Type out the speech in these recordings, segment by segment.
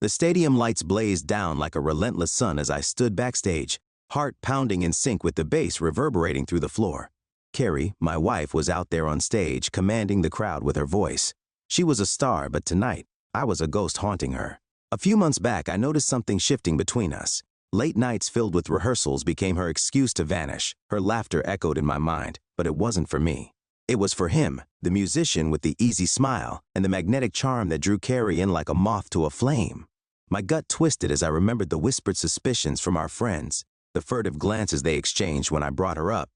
The stadium lights blazed down like a relentless sun as I stood backstage, heart pounding in sync with the bass reverberating through the floor. Carrie, my wife, was out there on stage, commanding the crowd with her voice. She was a star, but tonight, I was a ghost haunting her. A few months back, I noticed something shifting between us. Late nights filled with rehearsals became her excuse to vanish. Her laughter echoed in my mind, but it wasn't for me. It was for him, the musician with the easy smile and the magnetic charm that drew Carrie in like a moth to a flame. My gut twisted as I remembered the whispered suspicions from our friends, the furtive glances they exchanged when I brought her up.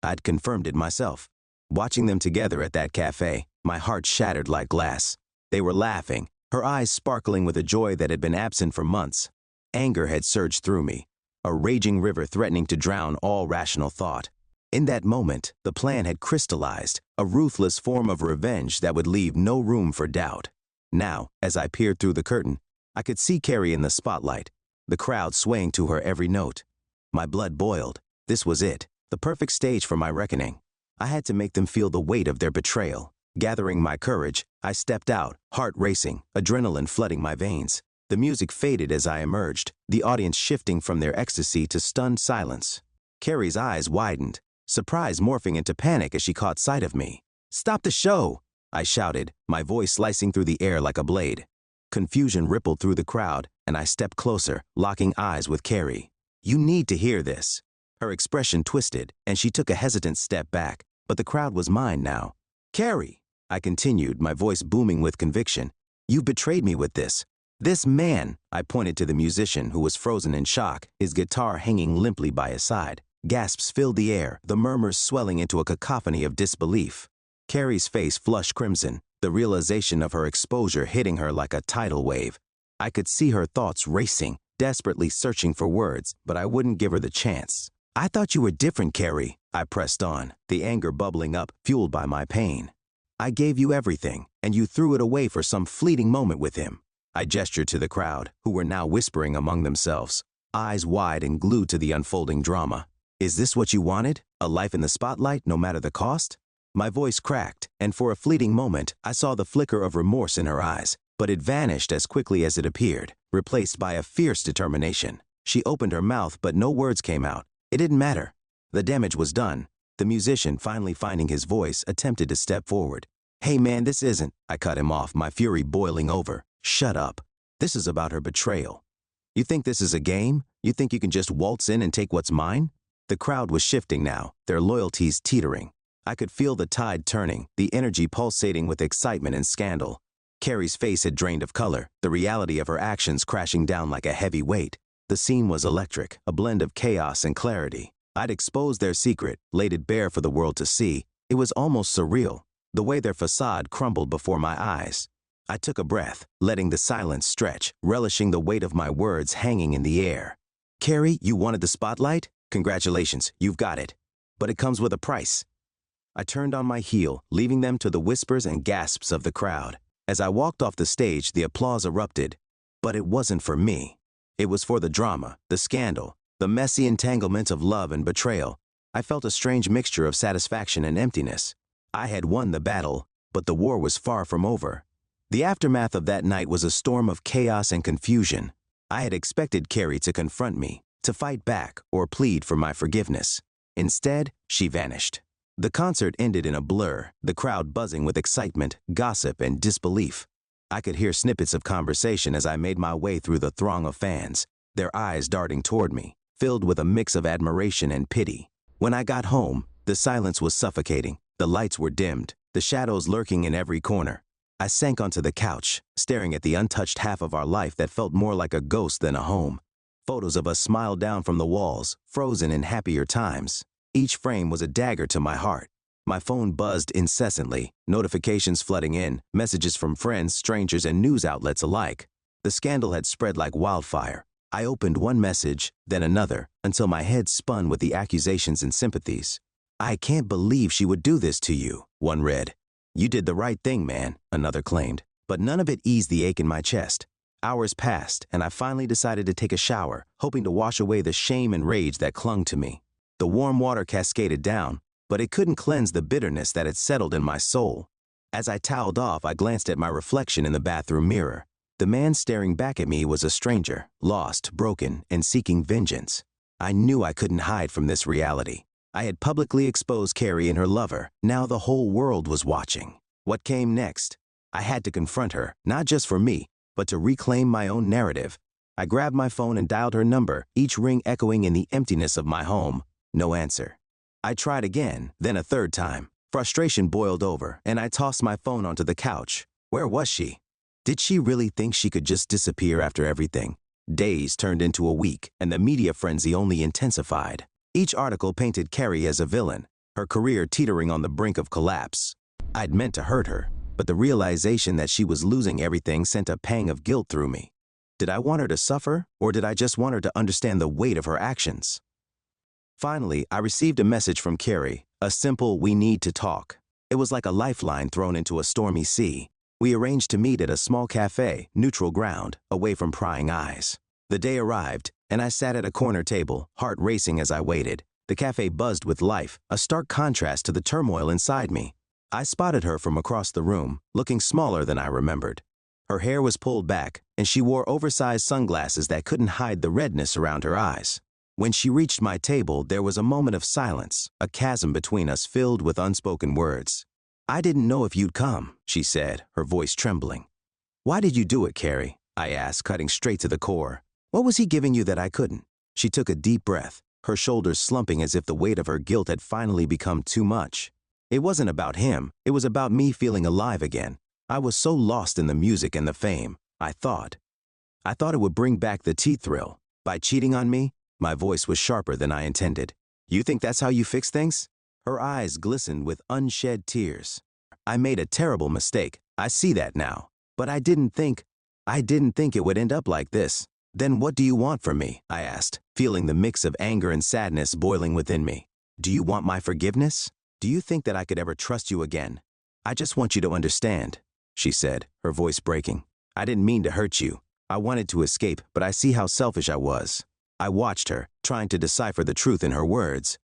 I'd confirmed it myself. Watching them together at that cafe, my heart shattered like glass. They were laughing, her eyes sparkling with a joy that had been absent for months. Anger had surged through me, a raging river threatening to drown all rational thought. In that moment, the plan had crystallized, a ruthless form of revenge that would leave no room for doubt. Now, as I peered through the curtain, I could see Carrie in the spotlight, the crowd swaying to her every note. My blood boiled. This was it, the perfect stage for my reckoning. I had to make them feel the weight of their betrayal. Gathering my courage, I stepped out, heart racing, adrenaline flooding my veins. The music faded as I emerged, the audience shifting from their ecstasy to stunned silence. Carrie's eyes widened, surprise morphing into panic as she caught sight of me. "Stop the show!" I shouted, my voice slicing through the air like a blade. Confusion rippled through the crowd, and I stepped closer, locking eyes with Carrie. "You need to hear this." Her expression twisted, and she took a hesitant step back, but the crowd was mine now. "Carrie," I continued, my voice booming with conviction, "you've betrayed me with this. This man," I pointed to the musician who was frozen in shock, his guitar hanging limply by his side. Gasps filled the air, the murmurs swelling into a cacophony of disbelief. Carrie's face flushed crimson, the realization of her exposure hitting her like a tidal wave. I could see her thoughts racing, desperately searching for words, but I wouldn't give her the chance. "I thought you were different, Carrie," I pressed on, the anger bubbling up, fueled by my pain. "I gave you everything, and you threw it away for some fleeting moment with him." I gestured to the crowd, who were now whispering among themselves, eyes wide and glued to the unfolding drama. "Is this what you wanted? A life in the spotlight, no matter the cost?" My voice cracked, and for a fleeting moment, I saw the flicker of remorse in her eyes, but it vanished as quickly as it appeared, replaced by a fierce determination. She opened her mouth, but no words came out. It didn't matter. The damage was done. The musician, finally finding his voice, attempted to step forward. "Hey man, this isn't," I cut him off, my fury boiling over. "Shut up. This is about her betrayal. You think this is a game? You think you can just waltz in and take what's mine?" The crowd was shifting now, their loyalties teetering. I could feel the tide turning, the energy pulsating with excitement and scandal. Carrie's face had drained of color, the reality of her actions crashing down like a heavy weight. The scene was electric, a blend of chaos and clarity. I'd exposed their secret, laid it bare for the world to see. It was almost surreal, the way their facade crumbled before my eyes. I took a breath, letting the silence stretch, relishing the weight of my words hanging in the air. "Carrie, you wanted the spotlight? Congratulations, you've got it. But it comes with a price." I turned on my heel, leaving them to the whispers and gasps of the crowd. As I walked off the stage, the applause erupted. But it wasn't for me. It was for the drama, the scandal, the messy entanglement of love and betrayal. I felt a strange mixture of satisfaction and emptiness. I had won the battle, but the war was far from over. The aftermath of that night was a storm of chaos and confusion. I had expected Carrie to confront me, to fight back or plead for my forgiveness. Instead, she vanished. The concert ended in a blur, the crowd buzzing with excitement, gossip, and disbelief. I could hear snippets of conversation as I made my way through the throng of fans, their eyes darting toward me, filled with a mix of admiration and pity. When I got home, the silence was suffocating, the lights were dimmed, the shadows lurking in every corner. I sank onto the couch, staring at the untouched half of our life that felt more like a ghost than a home. Photos of us smiled down from the walls, frozen in happier times. Each frame was a dagger to my heart. My phone buzzed incessantly, notifications flooding in, messages from friends, strangers, and news outlets alike. The scandal had spread like wildfire. I opened one message, then another, until my head spun with the accusations and sympathies. "I can't believe she would do this to you," one read. "You did the right thing, man," another claimed. But none of it eased the ache in my chest. Hours passed, and I finally decided to take a shower, hoping to wash away the shame and rage that clung to me. The warm water cascaded down, but it couldn't cleanse the bitterness that had settled in my soul. As I toweled off, I glanced at my reflection in the bathroom mirror. The man staring back at me was a stranger, lost, broken, and seeking vengeance. I knew I couldn't hide from this reality. I had publicly exposed Carrie and her lover. Now the whole world was watching. What came next? I had to confront her, not just for me, but to reclaim my own narrative. I grabbed my phone and dialed her number, each ring echoing in the emptiness of my home. No answer. I tried again, then a third time. Frustration boiled over, and I tossed my phone onto the couch. Where was she? Did she really think she could just disappear after everything? Days turned into a week, and the media frenzy only intensified. Each article painted Carrie as a villain, her career teetering on the brink of collapse. I'd meant to hurt her, but the realization that she was losing everything sent a pang of guilt through me. Did I want her to suffer, or did I just want her to understand the weight of her actions? Finally, I received a message from Carrie, a simple "we need to talk." It was like a lifeline thrown into a stormy sea. We arranged to meet at a small cafe, neutral ground, away from prying eyes. The day arrived, and I sat at a corner table, heart racing as I waited. The cafe buzzed with life, a stark contrast to the turmoil inside me. I spotted her from across the room, looking smaller than I remembered. Her hair was pulled back, and she wore oversized sunglasses that couldn't hide the redness around her eyes. When she reached my table, there was a moment of silence, a chasm between us filled with unspoken words. "I didn't know if you'd come," she said, her voice trembling. "Why did you do it, Carrie?" I asked, cutting straight to the core. "What was he giving you that I couldn't?" She took a deep breath, her shoulders slumping as if the weight of her guilt had finally become too much. It wasn't about him, it was about me feeling alive again. I was so lost in the music and the fame. I thought it would bring back the teeth thrill. By cheating on me, my voice was sharper than I intended. "You think that's how you fix things?" Her eyes glistened with unshed tears. "I made a terrible mistake. I see that now. But I didn't think it would end up like this." "Then what do you want from me?" I asked, feeling the mix of anger and sadness boiling within me. "Do you want my forgiveness? Do you think that I could ever trust you again?" "I just want you to understand," she said, her voice breaking. "I didn't mean to hurt you. I wanted to escape, but I see how selfish I was." I watched her, trying to decipher the truth in her words.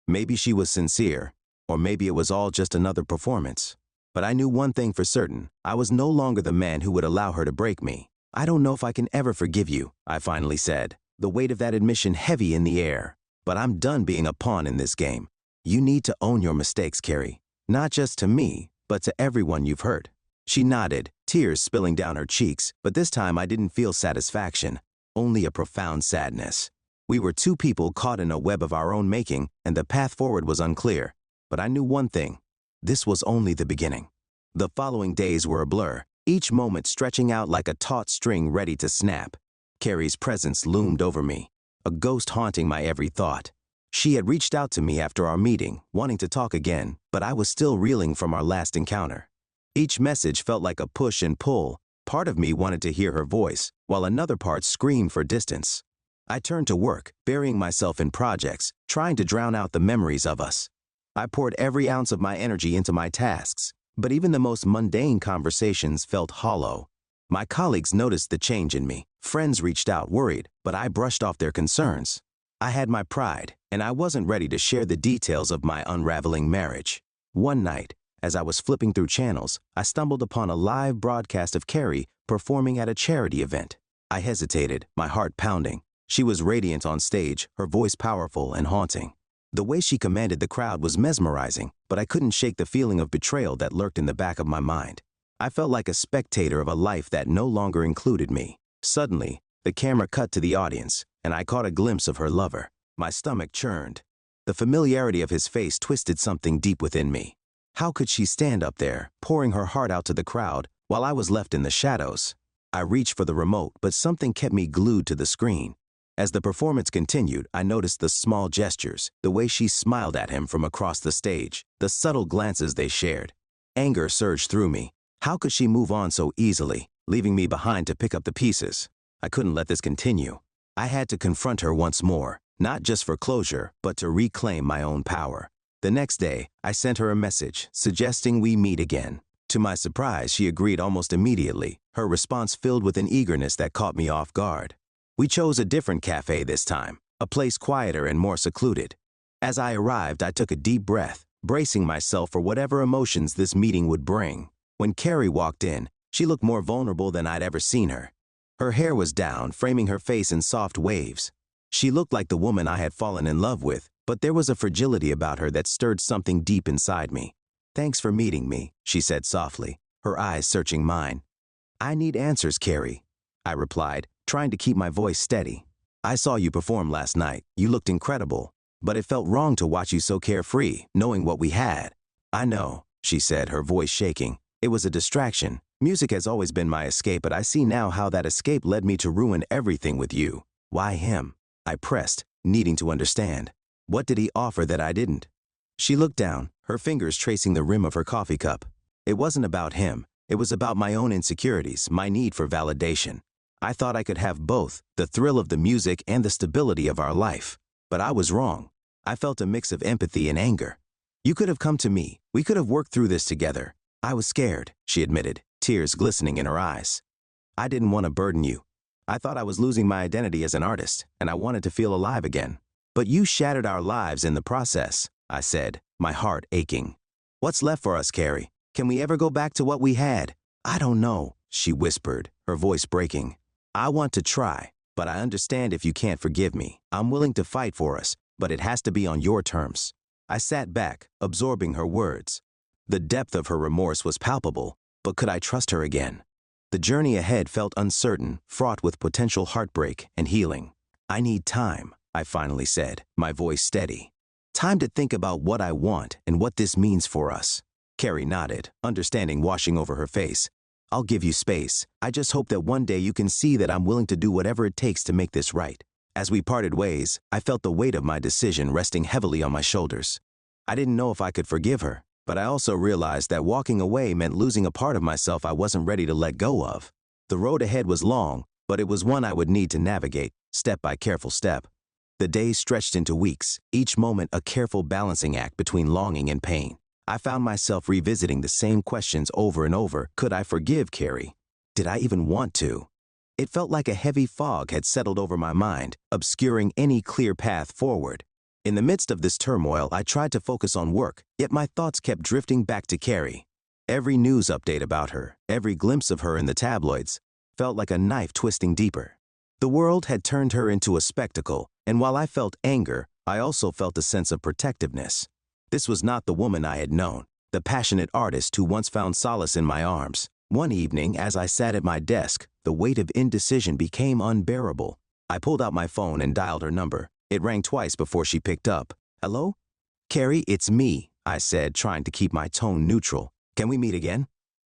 Maybe she was sincere, or maybe it was all just another performance. But I knew one thing for certain. I was no longer the man who would allow her to break me. "I don't know if I can ever forgive you," I finally said, the weight of that admission heavy in the air. "But I'm done being a pawn in this game. You need to own your mistakes, Carrie. Not just to me, but to everyone you've hurt." She nodded, tears spilling down her cheeks, but this time I didn't feel satisfaction, only a profound sadness. We were two people caught in a web of our own making, and the path forward was unclear. But I knew one thing. This was only the beginning. The following days were a blur, each moment stretching out like a taut string ready to snap. Carrie's presence loomed over me, a ghost haunting my every thought. She had reached out to me after our meeting, wanting to talk again, but I was still reeling from our last encounter. Each message felt like a push and pull. Part of me wanted to hear her voice, while another part screamed for distance. I turned to work, burying myself in projects, trying to drown out the memories of us. I poured every ounce of my energy into my tasks, but even the most mundane conversations felt hollow. My colleagues noticed the change in me. Friends reached out worried, but I brushed off their concerns. I had my pride, and I wasn't ready to share the details of my unraveling marriage. One night, as I was flipping through channels, I stumbled upon a live broadcast of Carrie performing at a charity event. I hesitated, my heart pounding. She was radiant on stage, her voice powerful and haunting. The way she commanded the crowd was mesmerizing, but I couldn't shake the feeling of betrayal that lurked in the back of my mind. I felt like a spectator of a life that no longer included me. Suddenly, the camera cut to the audience, and I caught a glimpse of her lover. My stomach churned. The familiarity of his face twisted something deep within me. How could she stand up there, pouring her heart out to the crowd, while I was left in the shadows? I reached for the remote, but something kept me glued to the screen. As the performance continued, I noticed the small gestures, the way she smiled at him from across the stage, the subtle glances they shared. Anger surged through me. How could she move on so easily, leaving me behind to pick up the pieces? I couldn't let this continue. I had to confront her once more, not just for closure, but to reclaim my own power. The next day, I sent her a message, suggesting we meet again. To my surprise, she agreed almost immediately, her response filled with an eagerness that caught me off guard. We chose a different cafe this time, a place quieter and more secluded. As I arrived, I took a deep breath, bracing myself for whatever emotions this meeting would bring. When Carrie walked in, She looked more vulnerable than I'd ever seen her. Her hair was down, framing her face in soft waves. She looked like the woman I had fallen in love with, but there was a fragility about her that stirred something deep inside me. "Thanks for meeting me," she said softly, her eyes searching mine. "I need answers, Carrie," I replied, trying to keep my voice steady. "I saw you perform last night. You looked incredible, but it felt wrong to watch you so carefree, knowing what we had." "I know," she said, her voice shaking. "It was a distraction. Music has always been my escape, but I see now how that escape led me to ruin everything with you." "Why him?" I pressed, needing to understand. What did he offer that I didn't? She looked down, her fingers tracing the rim of her coffee cup. It wasn't about him. It was about my own insecurities, my need for validation. I thought I could have both, the thrill of the music and the stability of our life. But I was wrong. I felt a mix of empathy and anger. "You could have come to me. We could have worked through this together." "I was scared," she admitted, tears glistening in her eyes. "I didn't want to burden you. I thought I was losing my identity as an artist, and I wanted to feel alive again. But you shattered our lives in the process," I said, my heart aching. "What's left for us, Carrie? Can we ever go back to what we had?" "I don't know," she whispered, her voice breaking. "I want to try, but I understand if you can't forgive me. I'm willing to fight for us, but it has to be on your terms." I sat back, absorbing her words. The depth of her remorse was palpable, but could I trust her again? The journey ahead felt uncertain, fraught with potential heartbreak and healing. "I need time," I finally said, my voice steady. "Time to think about what I want and what this means for us." Carrie nodded, understanding washing over her face. "I'll give you space. I just hope that one day you can see that I'm willing to do whatever it takes to make this right." As we parted ways, I felt the weight of my decision resting heavily on my shoulders. I didn't know if I could forgive her, but I also realized that walking away meant losing a part of myself I wasn't ready to let go of. The road ahead was long, but it was one I would need to navigate, step by careful step. The days stretched into weeks, each moment a careful balancing act between longing and pain. I found myself revisiting the same questions over and over. Could I forgive Carrie? Did I even want to? It felt like a heavy fog had settled over my mind, obscuring any clear path forward. In the midst of this turmoil, I tried to focus on work, yet my thoughts kept drifting back to Carrie. Every news update about her, every glimpse of her in the tabloids, felt like a knife twisting deeper. The world had turned her into a spectacle, and while I felt anger, I also felt a sense of protectiveness. This was not the woman I had known, the passionate artist who once found solace in my arms. One evening, as I sat at my desk, the weight of indecision became unbearable. I pulled out my phone and dialed her number. It rang twice before she picked up. "Hello? Carrie, it's me," I said, trying to keep my tone neutral. "Can we meet again?"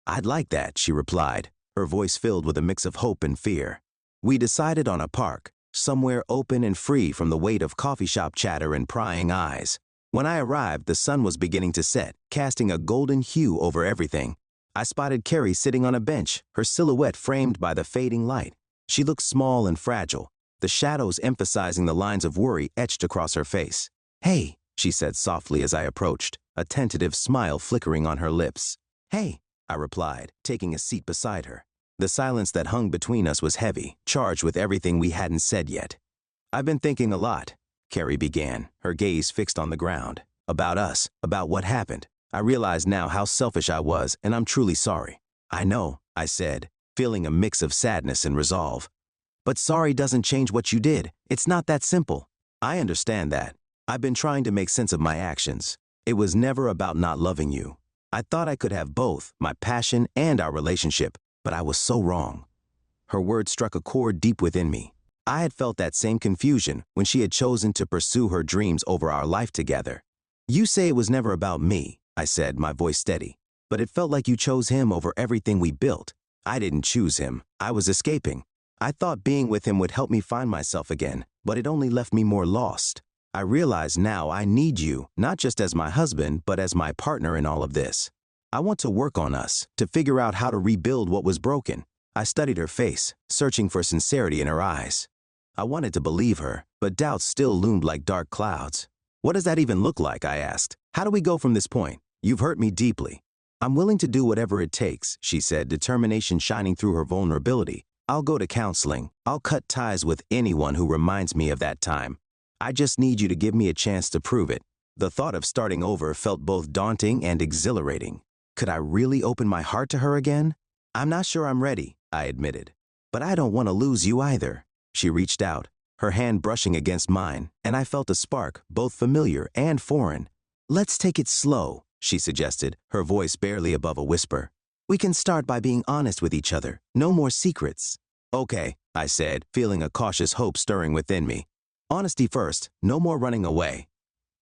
"I'd like that," she replied, her voice filled with a mix of hope and fear. We decided on a park, somewhere open and free from the weight of coffee shop chatter and prying eyes. When I arrived, the sun was beginning to set, casting a golden hue over everything. I spotted Carrie sitting on a bench, her silhouette framed by the fading light. She looked small and fragile, the shadows emphasizing the lines of worry etched across her face. "Hey," she said softly as I approached, a tentative smile flickering on her lips. "Hey," I replied, taking a seat beside her. The silence that hung between us was heavy, charged with everything we hadn't said yet. "I've been thinking a lot," Carrie began, her gaze fixed on the ground. "About us, about what happened. I realize now how selfish I was, and I'm truly sorry." "I know," I said, feeling a mix of sadness and resolve. "But sorry doesn't change what you did. It's not that simple." "I understand that. I've been trying to make sense of my actions. It was never about not loving you. I thought I could have both, my passion and our relationship, but I was so wrong." Her words struck a chord deep within me. I had felt that same confusion when she had chosen to pursue her dreams over our life together. "You say it was never about me," I said, my voice steady, "but it felt like you chose him over everything we built." "I didn't choose him. I was escaping. I thought being with him would help me find myself again, but it only left me more lost. I realize now I need you, not just as my husband, but as my partner in all of this. I want to work on us, to figure out how to rebuild what was broken." I studied her face, searching for sincerity in her eyes. I wanted to believe her, but doubts still loomed like dark clouds. "What does that even look like?" I asked. "How do we go from this point? You've hurt me deeply." "I'm willing to do whatever it takes," she said, determination shining through her vulnerability. "I'll go to counseling. I'll cut ties with anyone who reminds me of that time. I just need you to give me a chance to prove it." The thought of starting over felt both daunting and exhilarating. Could I really open my heart to her again? I'm not sure I'm ready, I admitted. But I don't want to lose you either. She reached out, her hand brushing against mine, and I felt a spark, both familiar and foreign. Let's take it slow, she suggested, her voice barely above a whisper. We can start by being honest with each other. No more secrets. Okay, I said, feeling a cautious hope stirring within me. Honesty first, no more running away.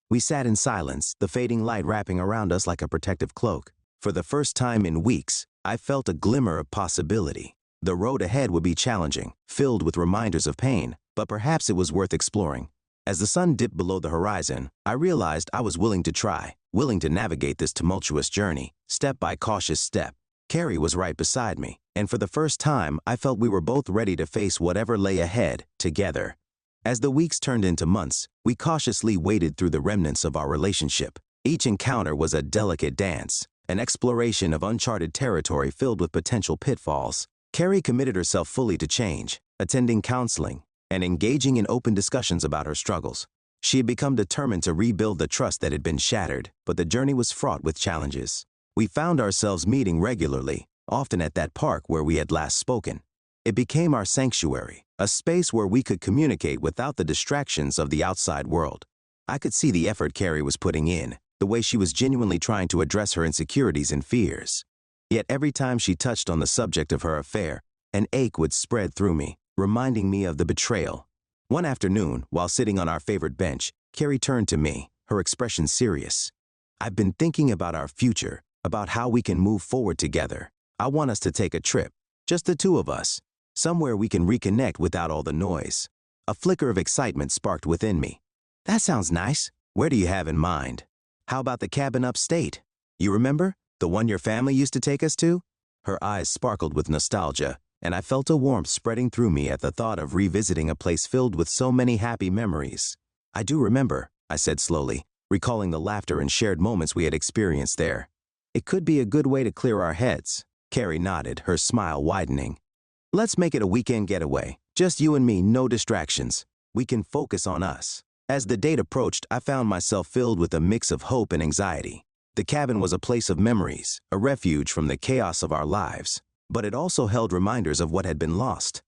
We sat in silence, the fading light wrapping around us like a protective cloak. For the first time in weeks, I felt a glimmer of possibility. The road ahead would be challenging, filled with reminders of pain, but perhaps it was worth exploring. As the sun dipped below the horizon, I realized I was willing to try, willing to navigate this tumultuous journey, step by cautious step. Carrie was right beside me, and for the first time, I felt we were both ready to face whatever lay ahead, together. As the weeks turned into months, we cautiously waded through the remnants of our relationship. Each encounter was a delicate dance, an exploration of uncharted territory filled with potential pitfalls. Carrie committed herself fully to change, attending counseling, and engaging in open discussions about her struggles. She had become determined to rebuild the trust that had been shattered, but the journey was fraught with challenges. We found ourselves meeting regularly, often at that park where we had last spoken. It became our sanctuary, a space where we could communicate without the distractions of the outside world. I could see the effort Carrie was putting in, the way she was genuinely trying to address her insecurities and fears. Yet every time she touched on the subject of her affair, an ache would spread through me, reminding me of the betrayal. One afternoon, while sitting on our favorite bench, Carrie turned to me, her expression serious. I've been thinking about our future, about how we can move forward together. I want us to take a trip, just the two of us, somewhere we can reconnect without all the noise. A flicker of excitement sparked within me. That sounds nice. Where do you have in mind? How about the cabin upstate? You remember? The one your family used to take us to? Her eyes sparkled with nostalgia, and I felt a warmth spreading through me at the thought of revisiting a place filled with so many happy memories. I do remember, I said slowly, recalling the laughter and shared moments we had experienced there. It could be a good way to clear our heads. Carrie nodded, her smile widening. Let's make it a weekend getaway. Just you and me, no distractions. We can focus on us. As the date approached, I found myself filled with a mix of hope and anxiety. The cabin was a place of memories, a refuge from the chaos of our lives, but it also held reminders of what had been lost.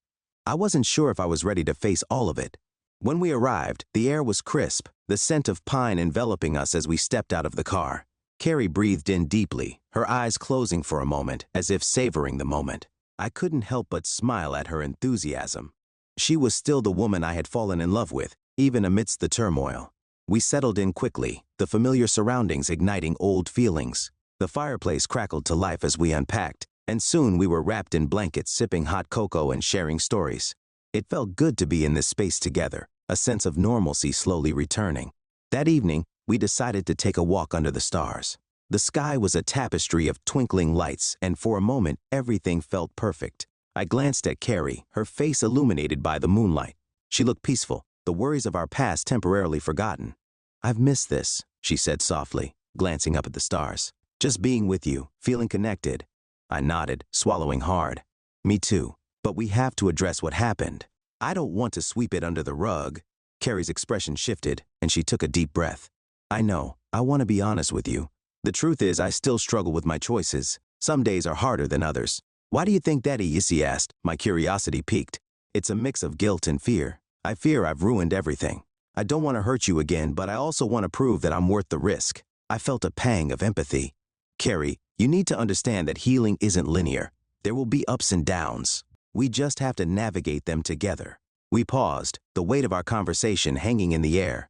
I wasn't sure if I was ready to face all of it. When we arrived, the air was crisp, the scent of pine enveloping us as we stepped out of the car. Carrie breathed in deeply, her eyes closing for a moment, as if savoring the moment. I couldn't help but smile at her enthusiasm. She was still the woman I had fallen in love with, even amidst the turmoil. We settled in quickly, the familiar surroundings igniting old feelings. The fireplace crackled to life as we unpacked, and soon we were wrapped in blankets sipping hot cocoa and sharing stories. It felt good to be in this space together, a sense of normalcy slowly returning. That evening, we decided to take a walk under the stars. The sky was a tapestry of twinkling lights, and for a moment, everything felt perfect. I glanced at Carrie, her face illuminated by the moonlight. She looked peaceful, the worries of our past temporarily forgotten. I've missed this, she said softly, glancing up at the stars. Just being with you, feeling connected. I nodded, swallowing hard. Me too, but we have to address what happened. I don't want to sweep it under the rug. Carrie's expression shifted, and she took a deep breath. I know, I want to be honest with you. The truth is I still struggle with my choices. Some days are harder than others. Why do you think that is? He asked. My curiosity piqued. It's a mix of guilt and fear. I fear I've ruined everything. I don't want to hurt you again, but I also want to prove that I'm worth the risk. I felt a pang of empathy. Carrie, you need to understand that healing isn't linear. There will be ups and downs. We just have to navigate them together. We paused, the weight of our conversation hanging in the air.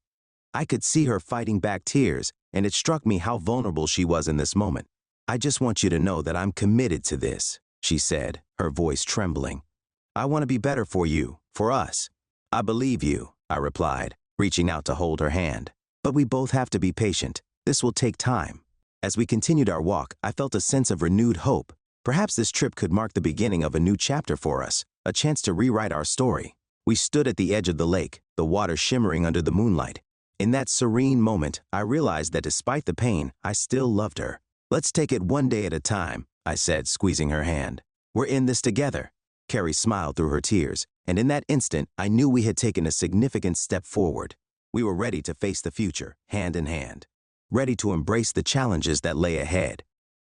I could see her fighting back tears, and it struck me how vulnerable she was in this moment. I just want you to know that I'm committed to this, she said, her voice trembling. I want to be better for you, for us. I believe you, I replied, reaching out to hold her hand. But we both have to be patient. This will take time. As we continued our walk, I felt a sense of renewed hope. Perhaps this trip could mark the beginning of a new chapter for us, a chance to rewrite our story. We stood at the edge of the lake, the water shimmering under the moonlight. In that serene moment, I realized that despite the pain, I still loved her. Let's take it one day at a time, I said, squeezing her hand. We're in this together. Carrie smiled through her tears, and in that instant, I knew we had taken a significant step forward. We were ready to face the future, hand in hand. Ready to embrace the challenges that lay ahead.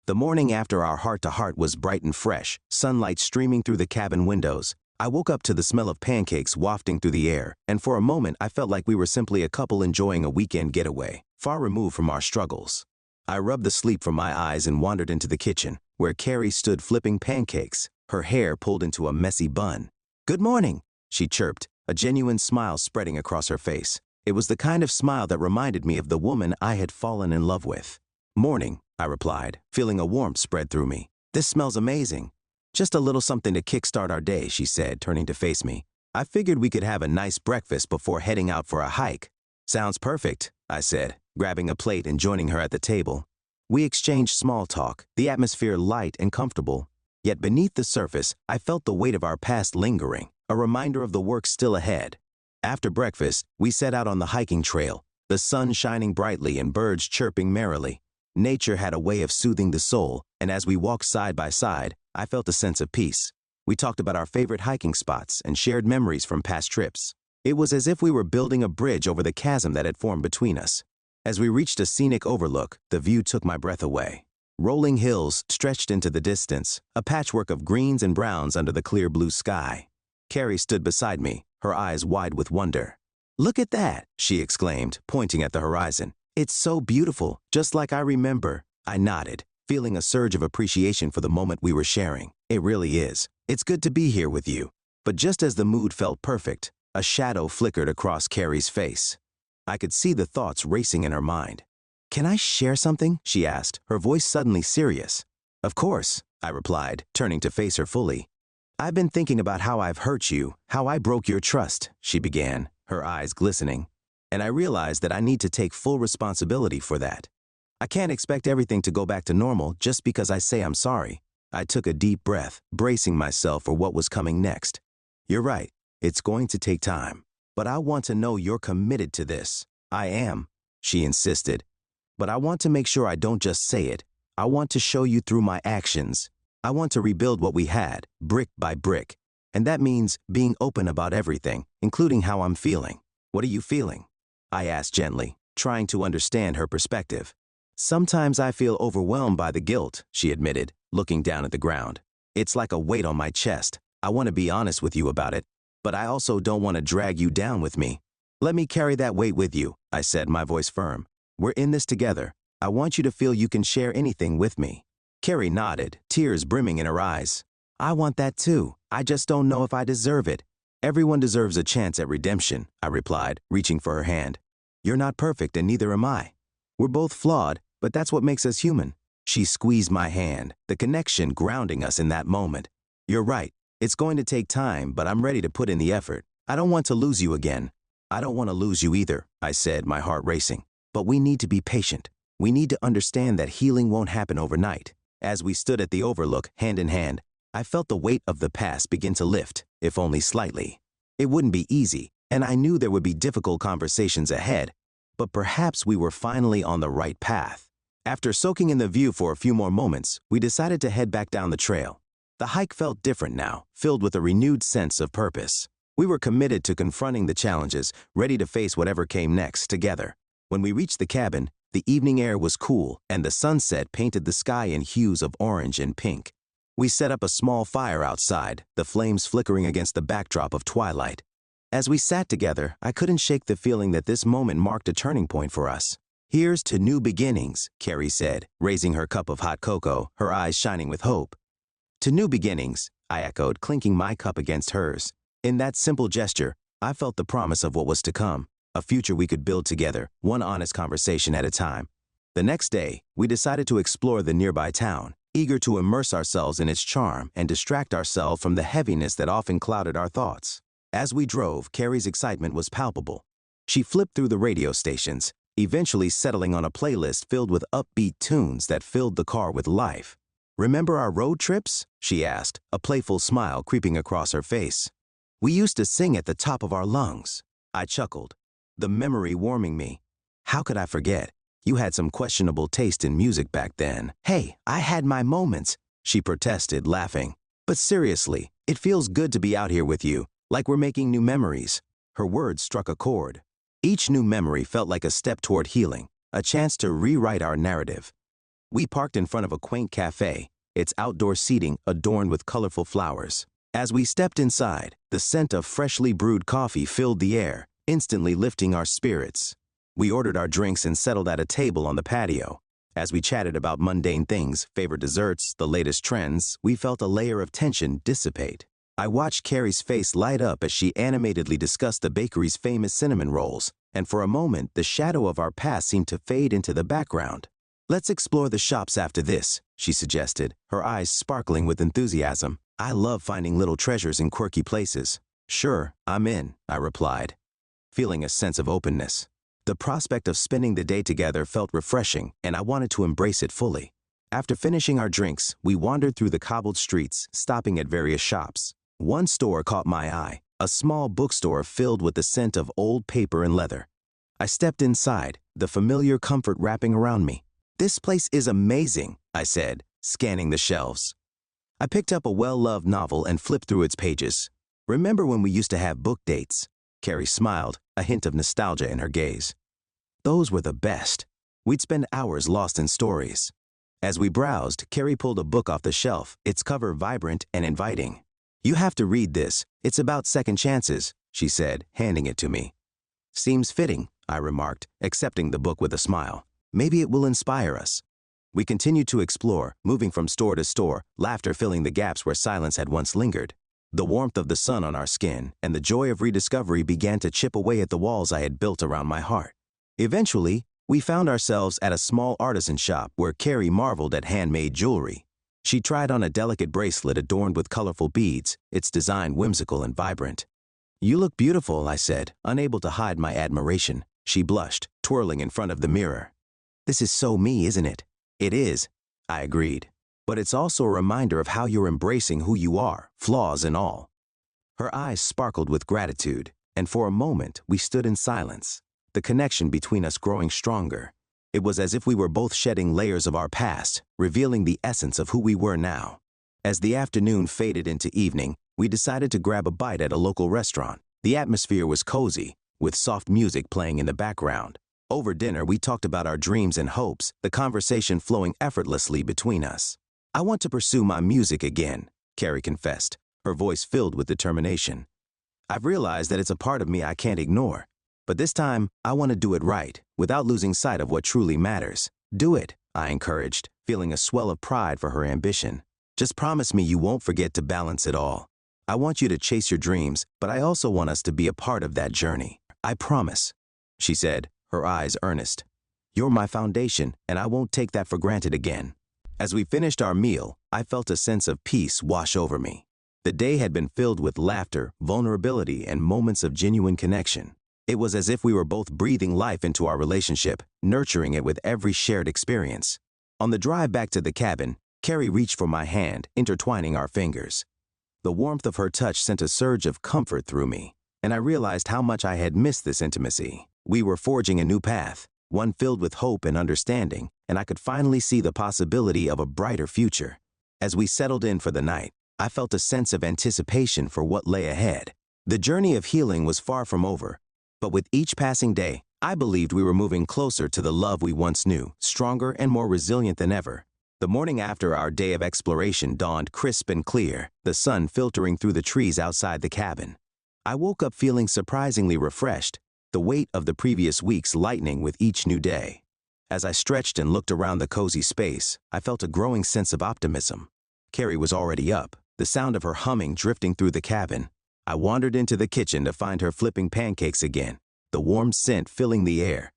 The morning after our heart-to-heart was bright and fresh, sunlight streaming through the cabin windows. I woke up to the smell of pancakes wafting through the air, and for a moment I felt like we were simply a couple enjoying a weekend getaway, far removed from our struggles. I rubbed the sleep from my eyes and wandered into the kitchen, where Carrie stood flipping pancakes, her hair pulled into a messy bun. "Good morning," she chirped, a genuine smile spreading across her face. It was the kind of smile that reminded me of the woman I had fallen in love with. "Morning," I replied, feeling a warmth spread through me. "This smells amazing." "Just a little something to kickstart our day," she said, turning to face me. "I figured we could have a nice breakfast before heading out for a hike." "Sounds perfect," I said, grabbing a plate and joining her at the table. We exchanged small talk, the atmosphere light and comfortable. Yet beneath the surface, I felt the weight of our past lingering, a reminder of the work still ahead. After breakfast, we set out on the hiking trail, the sun shining brightly and birds chirping merrily. Nature had a way of soothing the soul, and as we walked side by side, I felt a sense of peace. We talked about our favorite hiking spots and shared memories from past trips. It was as if we were building a bridge over the chasm that had formed between us. As we reached a scenic overlook, the view took my breath away. Rolling hills stretched into the distance, a patchwork of greens and browns under the clear blue sky. Carrie stood beside me, her eyes wide with wonder. "Look at that," she exclaimed, pointing at the horizon. "It's so beautiful, just like I remember." I nodded, feeling a surge of appreciation for the moment we were sharing. "It really is. It's good to be here with you." But just as the mood felt perfect, a shadow flickered across Carrie's face. I could see the thoughts racing in her mind. "Can I share something?" she asked, her voice suddenly serious. "Of course," I replied, turning to face her fully. "I've been thinking about how I've hurt you, how I broke your trust," she began, her eyes glistening. "And I realized that I need to take full responsibility for that. I can't expect everything to go back to normal just because I say I'm sorry." I took a deep breath, bracing myself for what was coming next. "You're right, it's going to take time. But I want to know you're committed to this." "I am," she insisted. "But I want to make sure I don't just say it. I want to show you through my actions. I want to rebuild what we had, brick by brick. And that means being open about everything, including how I'm feeling." "What are you feeling?" I asked gently, trying to understand her perspective. "Sometimes I feel overwhelmed by the guilt," she admitted, looking down at the ground. "It's like a weight on my chest. I want to be honest with you about it, but I also don't want to drag you down with me." "Let me carry that weight with you," I said, my voice firm. "We're in this together. I want you to feel you can share anything with me." Carrie nodded, tears brimming in her eyes. "I want that too. I just don't know if I deserve it." "Everyone deserves a chance at redemption," I replied, reaching for her hand. "You're not perfect and neither am I. We're both flawed, but that's what makes us human." She squeezed my hand, the connection grounding us in that moment. "You're right. It's going to take time, but I'm ready to put in the effort. I don't want to lose you again." "I don't want to lose you either," I said, my heart racing. "But we need to be patient. We need to understand that healing won't happen overnight." As we stood at the overlook, hand in hand, I felt the weight of the past begin to lift, if only slightly. It wouldn't be easy, and I knew there would be difficult conversations ahead, but perhaps we were finally on the right path. After soaking in the view for a few more moments, we decided to head back down the trail. The hike felt different now, filled with a renewed sense of purpose. We were committed to confronting the challenges, ready to face whatever came next together. When we reached the cabin, the evening air was cool, and the sunset painted the sky in hues of orange and pink. We set up a small fire outside, the flames flickering against the backdrop of twilight. As we sat together, I couldn't shake the feeling that this moment marked a turning point for us. "Here's to new beginnings," Carrie said, raising her cup of hot cocoa, her eyes shining with hope. "To new beginnings," I echoed, clinking my cup against hers. In that simple gesture, I felt the promise of what was to come, a future we could build together, one honest conversation at a time. The next day, we decided to explore the nearby town, eager to immerse ourselves in its charm and distract ourselves from the heaviness that often clouded our thoughts. As we drove, Carrie's excitement was palpable. She flipped through the radio stations, eventually settling on a playlist filled with upbeat tunes that filled the car with life. "Remember our road trips?" she asked, a playful smile creeping across her face. "We used to sing at the top of our lungs." I chuckled, the memory warming me. How could I forget? You had some questionable taste in music back then. "Hey, I had my moments," she protested, laughing. "But seriously, it feels good to be out here with you, like we're making new memories." Her words struck a chord. Each new memory felt like a step toward healing, a chance to rewrite our narrative. We parked in front of a quaint cafe, its outdoor seating adorned with colorful flowers. As we stepped inside, the scent of freshly brewed coffee filled the air, instantly lifting our spirits. We ordered our drinks and settled at a table on the patio. As we chatted about mundane things, favorite desserts, the latest trends, we felt a layer of tension dissipate. I watched Carrie's face light up as she animatedly discussed the bakery's famous cinnamon rolls, and for a moment, the shadow of our past seemed to fade into the background. "Let's explore the shops after this," she suggested, her eyes sparkling with enthusiasm. "I love finding little treasures in quirky places." "Sure, I'm in," I replied, feeling a sense of openness. The prospect of spending the day together felt refreshing, and I wanted to embrace it fully. After finishing our drinks, we wandered through the cobbled streets, stopping at various shops. One store caught my eye, a small bookstore filled with the scent of old paper and leather. I stepped inside, the familiar comfort wrapping around me. "This place is amazing," I said, scanning the shelves. I picked up a well-loved novel and flipped through its pages. "Remember when we used to have book dates?" Carrie smiled, a hint of nostalgia in her gaze. "Those were the best. We'd spend hours lost in stories." As we browsed, Carrie pulled a book off the shelf, its cover vibrant and inviting. "You have to read this. It's about second chances," she said, handing it to me. "Seems fitting," I remarked, accepting the book with a smile. "Maybe it will inspire us." We continued to explore, moving from store to store, laughter filling the gaps where silence had once lingered. The warmth of the sun on our skin and the joy of rediscovery began to chip away at the walls I had built around my heart. Eventually, we found ourselves at a small artisan shop where Carrie marveled at handmade jewelry. She tried on a delicate bracelet adorned with colorful beads, its design whimsical and vibrant. "You look beautiful," I said, unable to hide my admiration. She blushed, twirling in front of the mirror. "This is so me, isn't it?" "It is," I agreed. "But it's also a reminder of how you're embracing who you are, flaws and all." Her eyes sparkled with gratitude, and for a moment we stood in silence, the connection between us growing stronger. It was as if we were both shedding layers of our past, revealing the essence of who we were now. As the afternoon faded into evening, we decided to grab a bite at a local restaurant. The atmosphere was cozy, with soft music playing in the background. Over dinner, we talked about our dreams and hopes, the conversation flowing effortlessly between us. "I want to pursue my music again," Carrie confessed, her voice filled with determination. "I've realized that it's a part of me I can't ignore. But this time, I want to do it right, without losing sight of what truly matters." "Do it," I encouraged, feeling a swell of pride for her ambition. "Just promise me you won't forget to balance it all. I want you to chase your dreams, but I also want us to be a part of that journey." "I promise," she said, her eyes earnest. "You're my foundation, and I won't take that for granted again." As we finished our meal, I felt a sense of peace wash over me. The day had been filled with laughter, vulnerability, and moments of genuine connection. It was as if we were both breathing life into our relationship, nurturing it with every shared experience. On the drive back to the cabin, Carrie reached for my hand, intertwining our fingers. The warmth of her touch sent a surge of comfort through me, and I realized how much I had missed this intimacy. We were forging a new path, one filled with hope and understanding, and I could finally see the possibility of a brighter future. As we settled in for the night, I felt a sense of anticipation for what lay ahead. The journey of healing was far from over, but with each passing day, I believed we were moving closer to the love we once knew, stronger and more resilient than ever. The morning after our day of exploration dawned crisp and clear, the sun filtering through the trees outside the cabin. I woke up feeling surprisingly refreshed, the weight of the previous weeks lightening with each new day. As I stretched and looked around the cozy space, I felt a growing sense of optimism. Carrie was already up, the sound of her humming drifting through the cabin. I wandered into the kitchen to find her flipping pancakes again, the warm scent filling the air.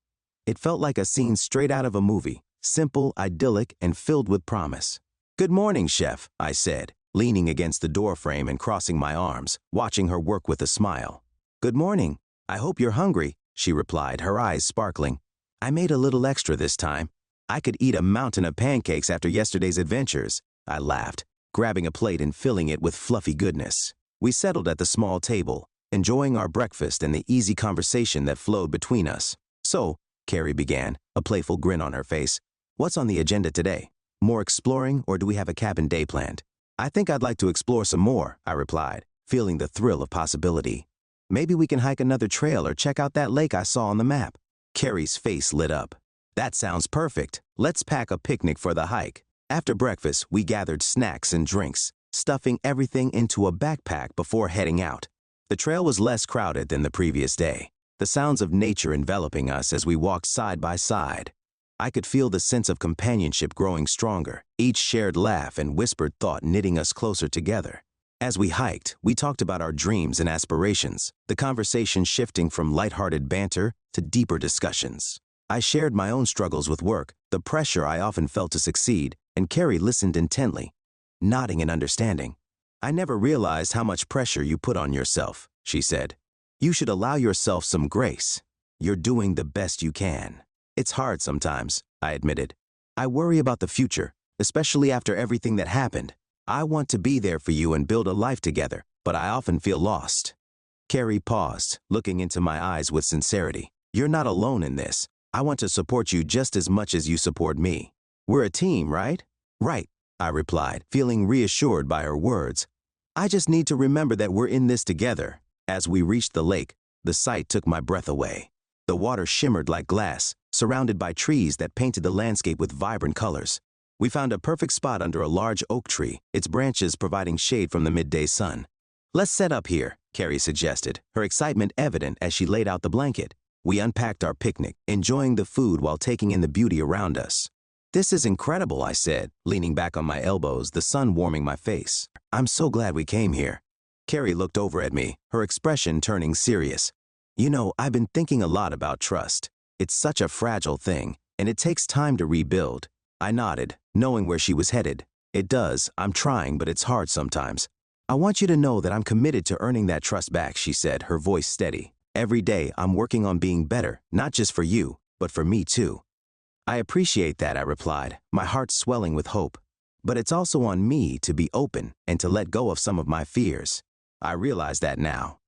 It felt like a scene straight out of a movie, simple, idyllic, and filled with promise. "Good morning, Chef," I said, leaning against the doorframe and crossing my arms, watching her work with a smile. "Good morning. I hope you're hungry," she replied, her eyes sparkling. "I made a little extra this time. I could eat a mountain of pancakes after yesterday's adventures," I laughed, grabbing a plate and filling it with fluffy goodness. We settled at the small table, enjoying our breakfast and the easy conversation that flowed between us. "So," Carrie began, a playful grin on her face, "what's on the agenda today? More exploring, or do we have a cabin day planned?" "I think I'd like to explore some more," I replied, feeling the thrill of possibility. "Maybe we can hike another trail or check out that lake I saw on the map." Carrie's face lit up. That sounds perfect. Let's pack a picnic for the hike. After breakfast, we gathered snacks and drinks, stuffing everything into a backpack before heading out. The trail was less crowded than the previous day, the sounds of nature enveloping us as we walked side by side. I could feel the sense of companionship growing stronger, each shared laugh and whispered thought knitting us closer together. As we hiked, we talked about our dreams and aspirations, the conversation shifting from lighthearted banter to deeper discussions. I shared my own struggles with work, the pressure I often felt to succeed, and Carrie listened intently, nodding in understanding. "I never realized how much pressure you put on yourself," she said. "You should allow yourself some grace. You're doing the best you can." "It's hard sometimes," I admitted. "I worry about the future, especially after everything that happened. I want to be there for you and build a life together, but I often feel lost." Carrie paused, looking into my eyes with sincerity. "You're not alone in this. I want to support you just as much as you support me. We're a team, right?" "Right," I replied, feeling reassured by her words. "I just need to remember that we're in this together." As we reached the lake, the sight took my breath away. The water shimmered like glass, surrounded by trees that painted the landscape with vibrant colors. We found a perfect spot under a large oak tree, its branches providing shade from the midday sun. "Let's set up here," Carrie suggested, her excitement evident as she laid out the blanket. We unpacked our picnic, enjoying the food while taking in the beauty around us. "This is incredible," I said, leaning back on my elbows, the sun warming my face. "I'm so glad we came here." Carrie looked over at me, her expression turning serious. "You know, I've been thinking a lot about trust. It's such a fragile thing, and it takes time to rebuild." I nodded, knowing where she was headed. "It does. I'm trying, but it's hard sometimes." "I want you to know that I'm committed to earning that trust back," she said, her voice steady. "Every day, I'm working on being better, not just for you, but for me too." "I appreciate that," I replied, my heart swelling with hope. "But it's also on me to be open and to let go of some of my fears." I realize that now.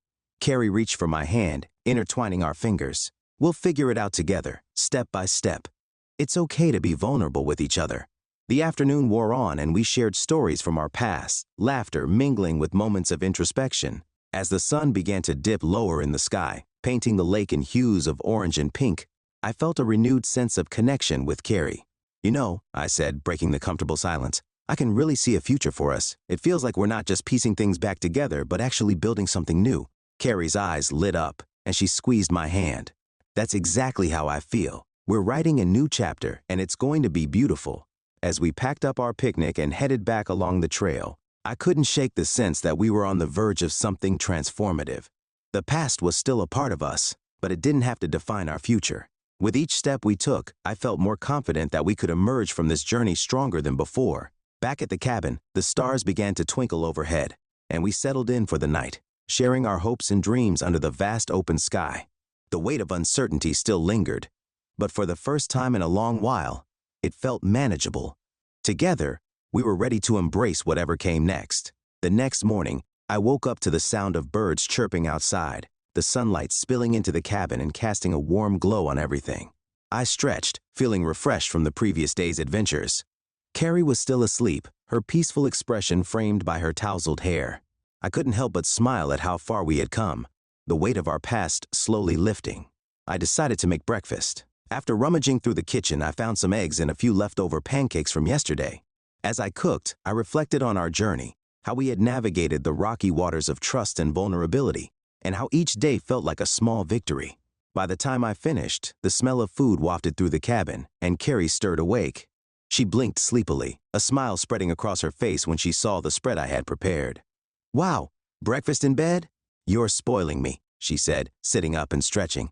Carrie reached for my hand, intertwining our fingers. "We'll figure it out together, step by step. It's okay to be vulnerable with each other." The afternoon wore on and we shared stories from our past, laughter mingling with moments of introspection. As the sun began to dip lower in the sky, painting the lake in hues of orange and pink, I felt a renewed sense of connection with Carrie. "You know," I said, breaking the comfortable silence, "I can really see a future for us. It feels like we're not just piecing things back together, but actually building something new." Carrie's eyes lit up, and she squeezed my hand. "That's exactly how I feel. We're writing a new chapter, and it's going to be beautiful." As we packed up our picnic and headed back along the trail, I couldn't shake the sense that we were on the verge of something transformative. The past was still a part of us, but it didn't have to define our future. With each step we took, I felt more confident that we could emerge from this journey stronger than before. Back at the cabin, the stars began to twinkle overhead, and we settled in for the night, sharing our hopes and dreams under the vast open sky. The weight of uncertainty still lingered, but for the first time in a long while, it felt manageable. Together, we were ready to embrace whatever came next. The next morning, I woke up to the sound of birds chirping outside, the sunlight spilling into the cabin and casting a warm glow on everything. I stretched, feeling refreshed from the previous day's adventures. Carrie was still asleep, her peaceful expression framed by her tousled hair. I couldn't help but smile at how far we had come, the weight of our past slowly lifting. I decided to make breakfast. After rummaging through the kitchen, I found some eggs and a few leftover pancakes from yesterday. As I cooked, I reflected on our journey, how we had navigated the rocky waters of trust and vulnerability, and how each day felt like a small victory. By the time I finished, the smell of food wafted through the cabin, and Carrie stirred awake. She blinked sleepily, a smile spreading across her face when she saw the spread I had prepared. "Wow, breakfast in bed? You're spoiling me," she said, sitting up and stretching.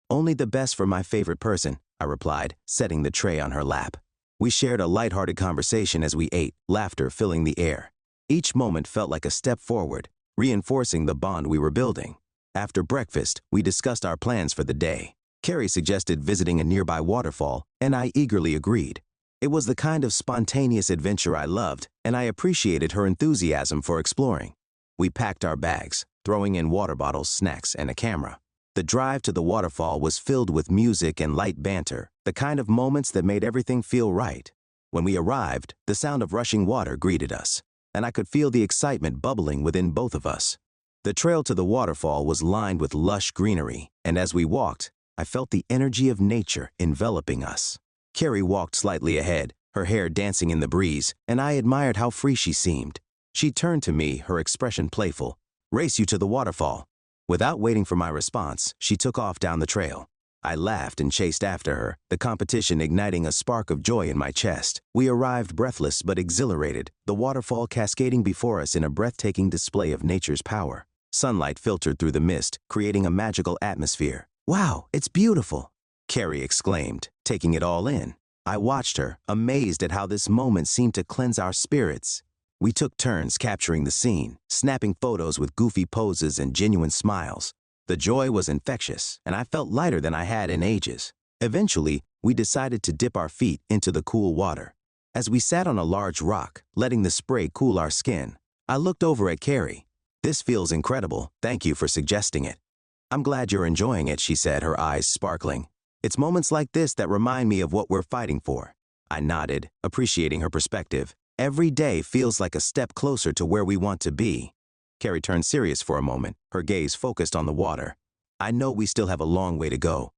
"Only the best for my favorite person," I replied, setting the tray on her lap. We shared a lighthearted conversation as we ate, laughter filling the air. Each moment felt like a step forward, reinforcing the bond we were building. After breakfast, we discussed our plans for the day. Carrie suggested visiting a nearby waterfall, and I eagerly agreed. It was the kind of spontaneous adventure I loved, and I appreciated her enthusiasm for exploring. We packed our bags, throwing in water bottles, snacks, and a camera. The drive to the waterfall was filled with music and light banter, the kind of moments that made everything feel right. When we arrived, the sound of rushing water greeted us, and I could feel the excitement bubbling within both of us. The trail to the waterfall was lined with lush greenery, and as we walked, I felt the energy of nature enveloping us. Carrie walked slightly ahead, her hair dancing in the breeze, and I admired how free she seemed. She turned to me, her expression playful. "Race you to the waterfall." Without waiting for my response, she took off down the trail. I laughed and chased after her, the competition igniting a spark of joy in my chest. We arrived breathless but exhilarated, the waterfall cascading before us in a breathtaking display of nature's power. Sunlight filtered through the mist, creating a magical atmosphere. "Wow, it's beautiful," Carrie exclaimed, taking it all in. I watched her, amazed at how this moment seemed to cleanse our spirits. We took turns capturing the scene, snapping photos with goofy poses and genuine smiles. The joy was infectious, and I felt lighter than I had in ages. Eventually, we decided to dip our feet into the cool water. As we sat on a large rock, letting the spray cool our skin, I looked over at Carrie. "This feels incredible. Thank you for suggesting it." "I'm glad you're enjoying it," she said, her eyes sparkling. "It's moments like this that remind me of what we're fighting for." I nodded, appreciating her perspective. Every day feels like a step closer to where we want to be. Carrie turned serious for a moment, her gaze focused on the water. "I know we still have a long way to go.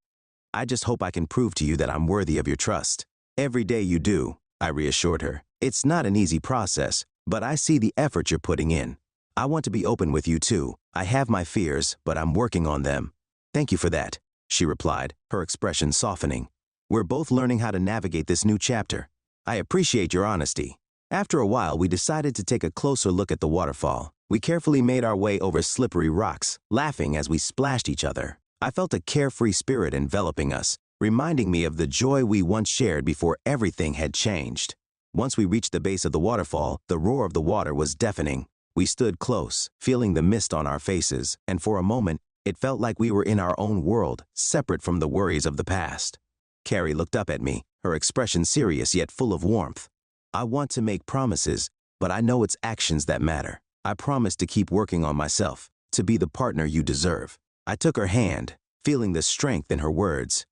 I just hope I can prove to you that I'm worthy of your trust." "Every day you do," I reassured her. "It's not an easy process, but I see the effort you're putting in. I want to be open with you too. I have my fears, but I'm working on them." "Thank you for that," she replied, her expression softening. "We're both learning how to navigate this new chapter. I appreciate your honesty." After a while, we decided to take a closer look at the waterfall. We carefully made our way over slippery rocks, laughing as we splashed each other. I felt a carefree spirit enveloping us, reminding me of the joy we once shared before everything had changed. Once we reached the base of the waterfall, the roar of the water was deafening. We stood close, feeling the mist on our faces, and for a moment, it felt like we were in our own world, separate from the worries of the past. Carrie looked up at me, her expression serious yet full of warmth. "I want to make promises, but I know it's actions that matter. I promise to keep working on myself, to be the partner you deserve." I took her hand, feeling the strength in her words.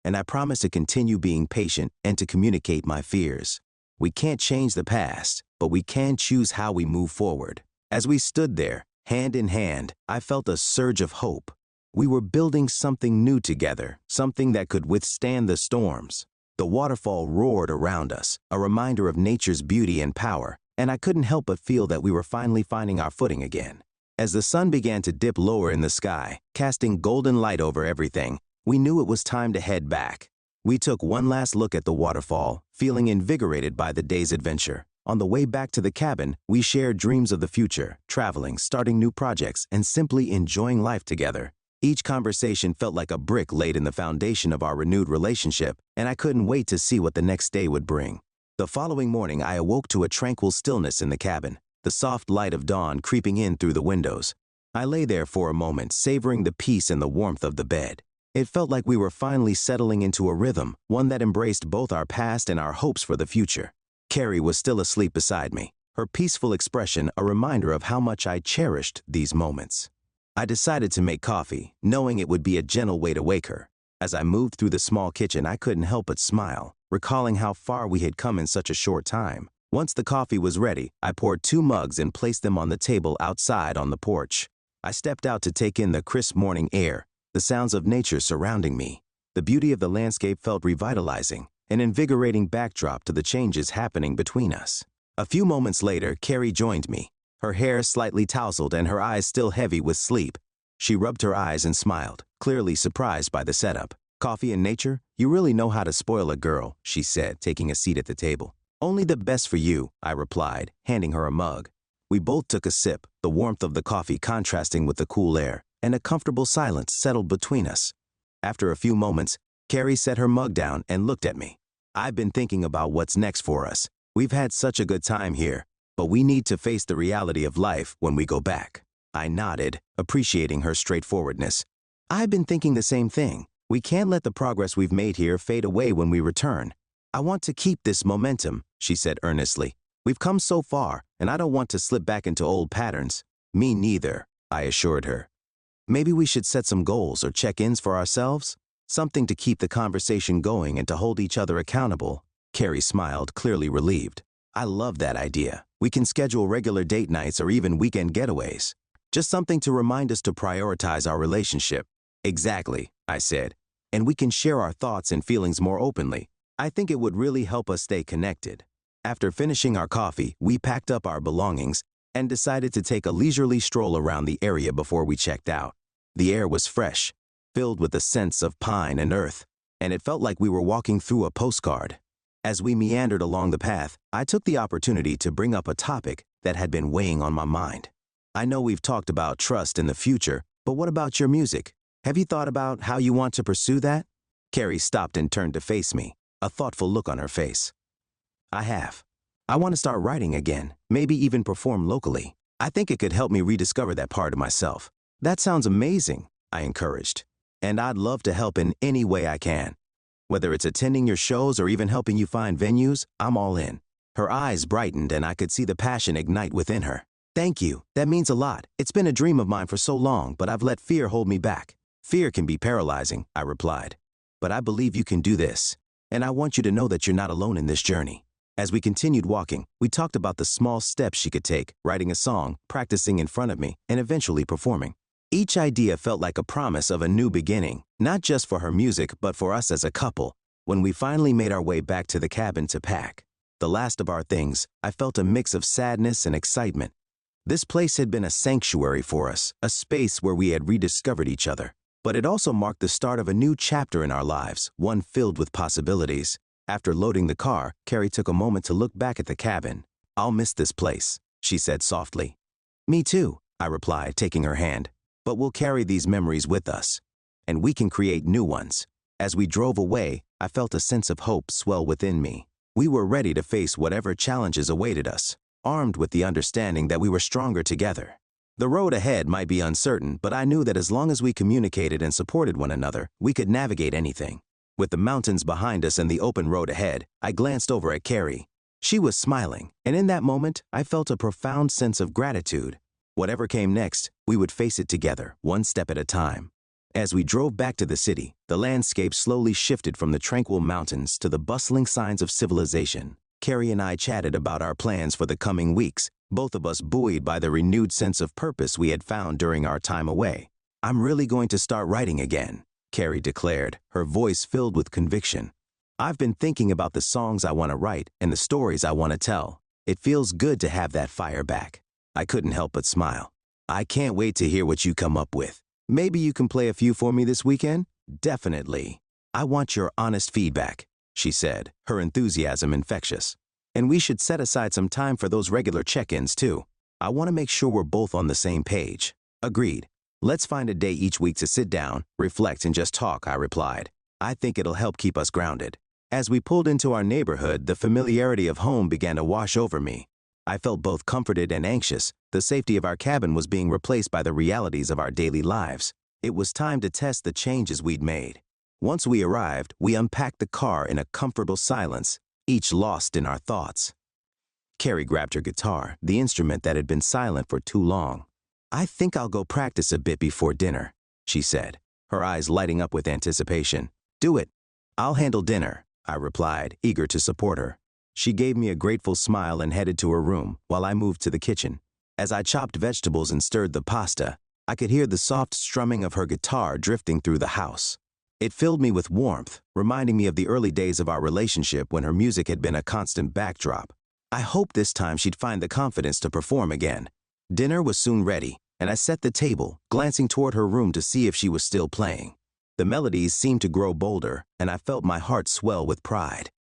"And I promise to continue being patient and to communicate my fears. We can't change the past, but we can choose how we move forward." As we stood there, hand in hand, I felt a surge of hope. We were building something new together, something that could withstand the storms. The waterfall roared around us, a reminder of nature's beauty and power, and I couldn't help but feel that we were finally finding our footing again. As the sun began to dip lower in the sky, casting golden light over everything, we knew it was time to head back. We took one last look at the waterfall, feeling invigorated by the day's adventure. On the way back to the cabin, we shared dreams of the future, traveling, starting new projects, and simply enjoying life together. Each conversation felt like a brick laid in the foundation of our renewed relationship, and I couldn't wait to see what the next day would bring. The following morning, I awoke to a tranquil stillness in the cabin, the soft light of dawn creeping in through the windows. I lay there for a moment, savoring the peace and the warmth of the bed. It felt like we were finally settling into a rhythm, one that embraced both our past and our hopes for the future. Carrie was still asleep beside me, her peaceful expression a reminder of how much I cherished these moments. I decided to make coffee, knowing it would be a gentle way to wake her. As I moved through the small kitchen, I couldn't help but smile, recalling how far we had come in such a short time. Once the coffee was ready, I poured 2 mugs and placed them on the table outside on the porch. I stepped out to take in the crisp morning air, the sounds of nature surrounding me. The beauty of the landscape felt revitalizing, an invigorating backdrop to the changes happening between us. A few moments later, Carrie joined me, her hair slightly tousled and her eyes still heavy with sleep. She rubbed her eyes and smiled, clearly surprised by the setup. "Coffee and nature? You really know how to spoil a girl," she said, taking a seat at the table. "Only the best for you," I replied, handing her a mug. We both took a sip, the warmth of the coffee contrasting with the cool air, and a comfortable silence settled between us. After a few moments, Carrie set her mug down and looked at me. "I've been thinking about what's next for us. We've had such a good time here, but we need to face the reality of life when we go back." I nodded, appreciating her straightforwardness. "I've been thinking the same thing. We can't let the progress we've made here fade away when we return. I want to keep this momentum," she said earnestly. "We've come so far, and I don't want to slip back into old patterns." "Me neither," I assured her. "Maybe we should set some goals or check-ins for ourselves? Something to keep the conversation going and to hold each other accountable." Carrie smiled, clearly relieved. "I love that idea. We can schedule regular date nights or even weekend getaways. Just something to remind us to prioritize our relationship." "Exactly," I said. and we can share our thoughts and feelings more openly. I think it would really help us stay connected. After finishing our coffee, we packed up our belongings and decided to take a leisurely stroll around the area before we checked out. The air was fresh, filled with a sense of pine and earth, and it felt like we were walking through a postcard. As we meandered along the path, I took the opportunity to bring up a topic that had been weighing on my mind. I know we've talked about trust in the future, but what about your music? Have you thought about how you want to pursue that? Carrie stopped and turned to face me, a thoughtful look on her face. I have. I want to start writing again, maybe even perform locally. I think it could help me rediscover that part of myself. That sounds amazing, I encouraged. And I'd love to help in any way I can. Whether it's attending your shows or even helping you find venues, I'm all in. Her eyes brightened and I could see the passion ignite within her. Thank you. That means a lot. It's been a dream of mine for so long, but I've let fear hold me back. Fear can be paralyzing, I replied. But I believe you can do this. And I want you to know that you're not alone in this journey. As we continued walking, we talked about the small steps she could take, writing a song, practicing in front of me, and eventually performing. Each idea felt like a promise of a new beginning, not just for her music, but for us as a couple. When we finally made our way back to the cabin to pack, the last of our things, I felt a mix of sadness and excitement. This place had been a sanctuary for us, a space where we had rediscovered each other. But it also marked the start of a new chapter in our lives, one filled with possibilities. After loading the car, Carrie took a moment to look back at the cabin. "I'll miss this place," she said softly. "Me too," I replied, taking her hand. "But we'll carry these memories with us, and we can create new ones." As we drove away, I felt a sense of hope swell within me. We were ready to face whatever challenges awaited us, armed with the understanding that we were stronger together. The road ahead might be uncertain, but I knew that as long as we communicated and supported one another, we could navigate anything. With the mountains behind us and the open road ahead, I glanced over at Carrie. She was smiling, and in that moment, I felt a profound sense of gratitude. Whatever came next, we would face it together, one step at a time. As we drove back to the city, the landscape slowly shifted from the tranquil mountains to the bustling signs of civilization. Carrie and I chatted about our plans for the coming weeks, both of us buoyed by the renewed sense of purpose we had found during our time away. "I'm really going to start writing again," Carrie declared, her voice filled with conviction. "I've been thinking about the songs I want to write and the stories I want to tell. It feels good to have that fire back." I couldn't help but smile. "I can't wait to hear what you come up with. Maybe you can play a few for me this weekend?" "Definitely. I want your honest feedback," she said, her enthusiasm infectious. "And we should set aside some time for those regular check-ins too. I want to make sure we're both on the same page." "Agreed. Let's find a day each week to sit down, reflect, and just talk," I replied. "I think it'll help keep us grounded." As we pulled into our neighborhood, the familiarity of home began to wash over me. I felt both comforted and anxious. The safety of our cabin was being replaced by the realities of our daily lives. It was time to test the changes we'd made. Once we arrived, we unpacked the car in a comfortable silence, each lost in our thoughts. Carrie grabbed her guitar, the instrument that had been silent for too long. "I think I'll go practice a bit before dinner," she said, her eyes lighting up with anticipation. "Do it. I'll handle dinner," I replied, eager to support her. She gave me a grateful smile and headed to her room, while I moved to the kitchen. As I chopped vegetables and stirred the pasta, I could hear the soft strumming of her guitar drifting through the house. It filled me with warmth, reminding me of the early days of our relationship when her music had been a constant backdrop. I hoped this time she'd find the confidence to perform again. Dinner was soon ready, and I set the table, glancing toward her room to see if she was still playing. The melodies seemed to grow bolder, and I felt my heart swell with pride.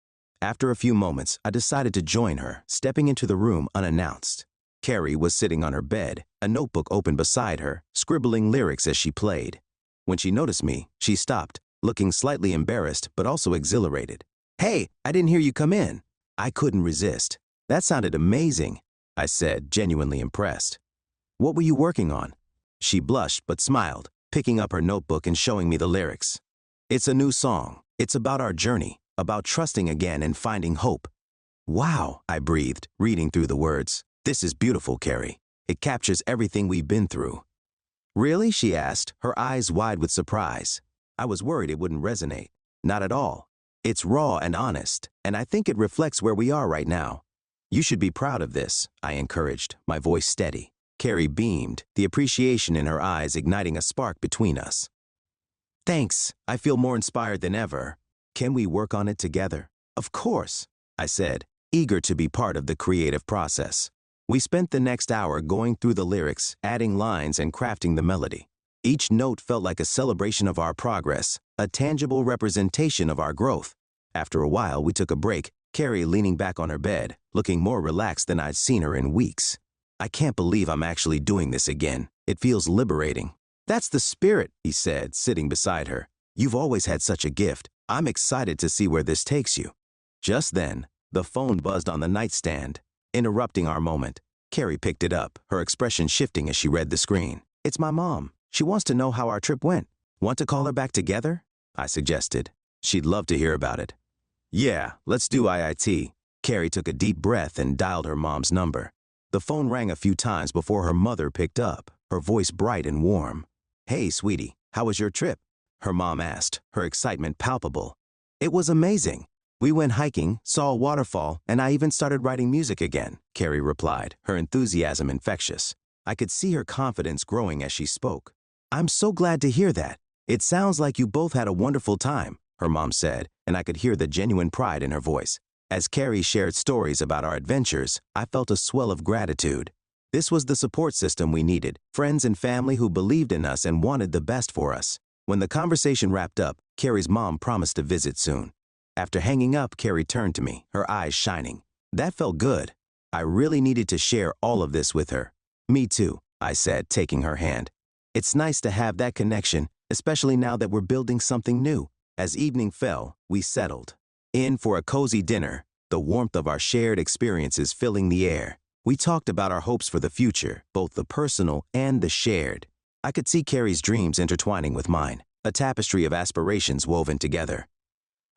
After a few moments, I decided to join her, stepping into the room unannounced. Carrie was sitting on her bed, a notebook open beside her, scribbling lyrics as she played. When she noticed me, she stopped, looking slightly embarrassed but also exhilarated. "Hey, I didn't hear you come in." I couldn't resist. "That sounded amazing," I said, genuinely impressed. "What were you working on?" She blushed but smiled, picking up her notebook and showing me the lyrics. "It's a new song. It's about our journey, about trusting again and finding hope." "Wow," I breathed, reading through the words. "This is beautiful, Carrie. It captures everything we've been through." "Really?" she asked, her eyes wide with surprise. I was worried it wouldn't resonate. "Not at all. It's raw and honest, and I think it reflects where we are right now. You should be proud of this," I encouraged, my voice steady. Carrie beamed, the appreciation in her eyes igniting a spark between us. Thanks, I feel more inspired than ever. Can we work on it together? Of course, I said, eager to be part of the creative process. We spent the next hour going through the lyrics, adding lines, and crafting the melody. Each note felt like a celebration of our progress, a tangible representation of our growth. After a while, we took a break, Carrie leaning back on her bed, looking more relaxed than I'd seen her in weeks. I can't believe I'm actually doing this again. It feels liberating. That's the spirit, he said, sitting beside her. You've always had such a gift. I'm excited to see where this takes you. Just then, the phone buzzed on the nightstand, interrupting our moment. Carrie picked it up, her expression shifting as she read the screen. It's my mom. She wants to know how our trip went. Want to call her back together? I suggested. She'd love to hear about it. Yeah, let's do IIT. Carrie took a deep breath and dialed her mom's number. The phone rang a few times before her mother picked up, her voice bright and warm. Hey, sweetie, how was your trip? Her mom asked, her excitement palpable. It was amazing. We went hiking, saw a waterfall, and I even started writing music again, Carrie replied, her enthusiasm infectious. I could see her confidence growing as she spoke. I'm so glad to hear that. It sounds like you both had a wonderful time, her mom said, and I could hear the genuine pride in her voice. As Carrie shared stories about our adventures, I felt a swell of gratitude. This was the support system we needed, friends and family who believed in us and wanted the best for us. When the conversation wrapped up, Carrie's mom promised to visit soon. After hanging up, Carrie turned to me, her eyes shining. That felt good. I really needed to share all of this with her. Me too, I said, taking her hand. It's nice to have that connection, especially now that we're building something new. As evening fell, we settled in for a cozy dinner, the warmth of our shared experiences filling the air. We talked about our hopes for the future, both the personal and the shared. I could see Carrie's dreams intertwining with mine, a tapestry of aspirations woven together.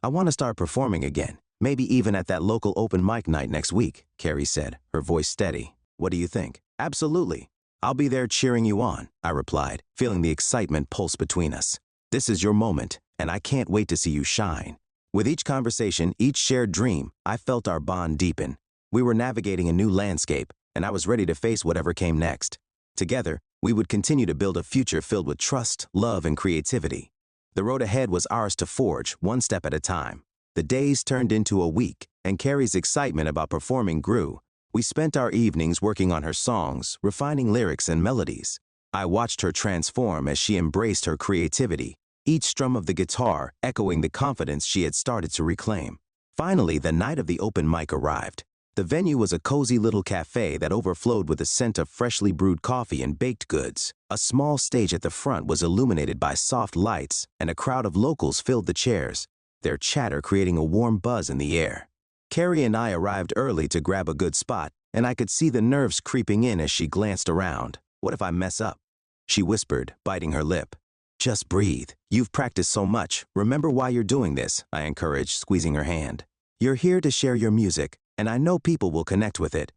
I want to start performing again, maybe even at that local open mic night next week, Carrie said, her voice steady. What do you think? Absolutely. I'll be there cheering you on, I replied, feeling the excitement pulse between us. This is your moment, and I can't wait to see you shine. With each conversation, each shared dream, I felt our bond deepen. We were navigating a new landscape, and I was ready to face whatever came next. Together, we would continue to build a future filled with trust, love, and creativity. The road ahead was ours to forge, one step at a time. The days turned into a week, and Carrie's excitement about performing grew. We spent our evenings working on her songs, refining lyrics and melodies. I watched her transform as she embraced her creativity, each strum of the guitar echoing the confidence she had started to reclaim. Finally, the night of the open mic arrived. The venue was a cozy little cafe that overflowed with the scent of freshly brewed coffee and baked goods. A small stage at the front was illuminated by soft lights, and a crowd of locals filled the chairs, their chatter creating a warm buzz in the air. Carrie and I arrived early to grab a good spot, and I could see the nerves creeping in as she glanced around. What if I mess up? She whispered, biting her lip. Just breathe. You've practiced so much. Remember why you're doing this, I encouraged, squeezing her hand. You're here to share your music, and I know people will connect with it.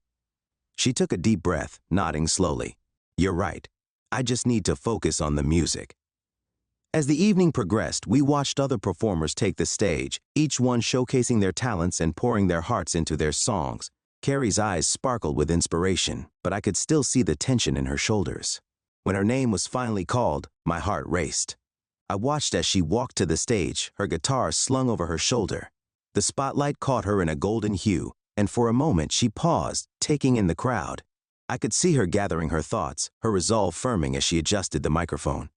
She took a deep breath, nodding slowly. You're right. I just need to focus on the music. As the evening progressed, we watched other performers take the stage, each one showcasing their talents and pouring their hearts into their songs. Carrie's eyes sparkled with inspiration, but I could still see the tension in her shoulders. When her name was finally called, my heart raced. I watched as she walked to the stage, her guitar slung over her shoulder. The spotlight caught her in a golden hue, and for a moment she paused, taking in the crowd. I could see her gathering her thoughts, her resolve firming as she adjusted the microphone.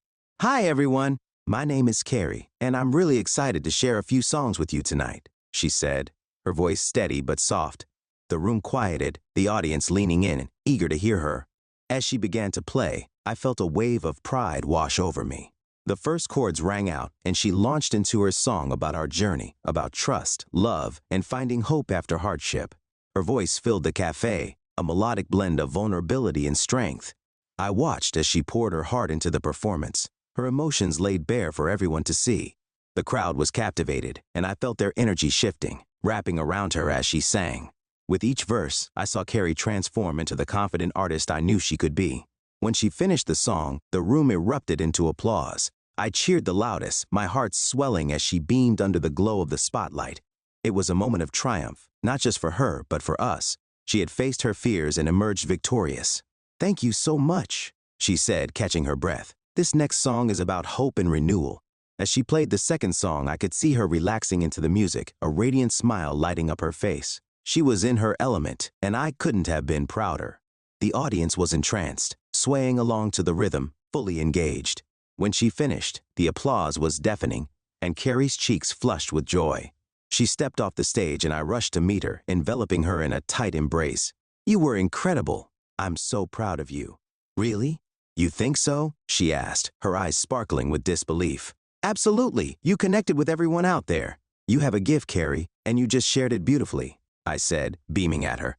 Hi everyone, my name is Carrie, and I'm really excited to share a few songs with you tonight, she said, her voice steady but soft. The room quieted, the audience leaning in, eager to hear her. As she began to play, I felt a wave of pride wash over me. The first chords rang out, and she launched into her song about our journey, about trust, love, and finding hope after hardship. Her voice filled the cafe, a melodic blend of vulnerability and strength. I watched as she poured her heart into the performance, her emotions laid bare for everyone to see. The crowd was captivated, and I felt their energy shifting, wrapping around her as she sang. With each verse, I saw Carrie transform into the confident artist I knew she could be. When she finished the song, the room erupted into applause. I cheered the loudest, my heart swelling as she beamed under the glow of the spotlight. It was a moment of triumph, not just for her, but for us. She had faced her fears and emerged victorious. Thank you so much, she said, catching her breath. This next song is about hope and renewal. As she played the second song, I could see her relaxing into the music, a radiant smile lighting up her face. She was in her element, and I couldn't have been prouder. The audience was entranced, swaying along to the rhythm, fully engaged. When she finished, the applause was deafening, and Carrie's cheeks flushed with joy. She stepped off the stage and I rushed to meet her, enveloping her in a tight embrace. "You were incredible. I'm so proud of you." "Really? You think so?" she asked, her eyes sparkling with disbelief. "Absolutely. You connected with everyone out there. You have a gift, Carrie, and you just shared it beautifully," I said, beaming at her.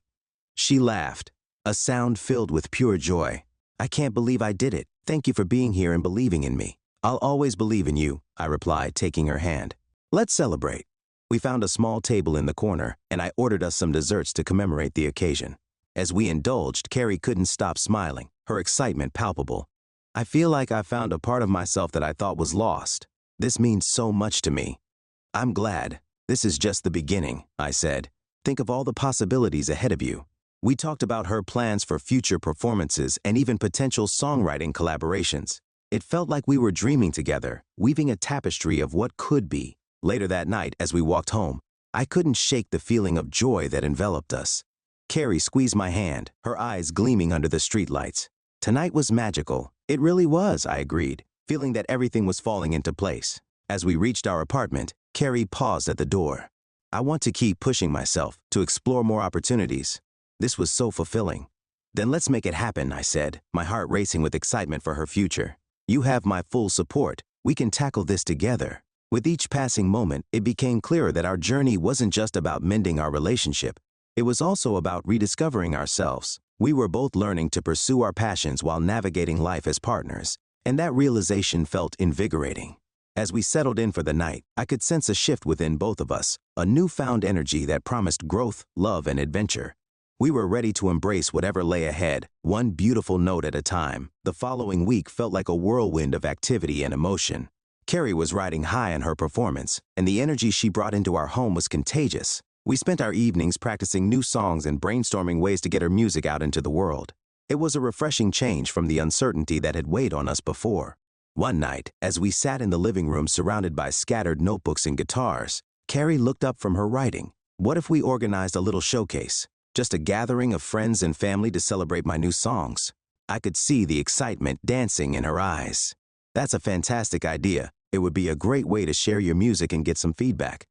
She laughed, a sound filled with pure joy. "I can't believe I did it. Thank you for being here and believing in me." "I'll always believe in you," I replied, taking her hand. "Let's celebrate." We found a small table in the corner, and I ordered us some desserts to commemorate the occasion. As we indulged, Carrie couldn't stop smiling, her excitement palpable. "I feel like I found a part of myself that I thought was lost. This means so much to me." "I'm glad. This is just the beginning," I said. "Think of all the possibilities ahead of you." We talked about her plans for future performances and even potential songwriting collaborations. It felt like we were dreaming together, weaving a tapestry of what could be. Later that night, as we walked home, I couldn't shake the feeling of joy that enveloped us. Carrie squeezed my hand, her eyes gleaming under the streetlights. Tonight was magical. It really was, I agreed, feeling that everything was falling into place. As we reached our apartment, Carrie paused at the door. "I want to keep pushing myself, to explore more opportunities." This was so fulfilling. "Then let's make it happen," I said, my heart racing with excitement for her future. "You have my full support. We can tackle this together." With each passing moment, it became clearer that our journey wasn't just about mending our relationship. It was also about rediscovering ourselves. We were both learning to pursue our passions while navigating life as partners, and that realization felt invigorating. As we settled in for the night, I could sense a shift within both of us, a newfound energy that promised growth, love, and adventure. We were ready to embrace whatever lay ahead, one beautiful note at a time. The following week felt like a whirlwind of activity and emotion. Carrie was riding high on her performance, and the energy she brought into our home was contagious. We spent our evenings practicing new songs and brainstorming ways to get her music out into the world. It was a refreshing change from the uncertainty that had weighed on us before. One night, as we sat in the living room surrounded by scattered notebooks and guitars, Carrie looked up from her writing. "What if we organized a little showcase? Just a gathering of friends and family to celebrate my new songs?" I could see the excitement dancing in her eyes. "That's a fantastic idea. It would be a great way to share your music and get some feedback."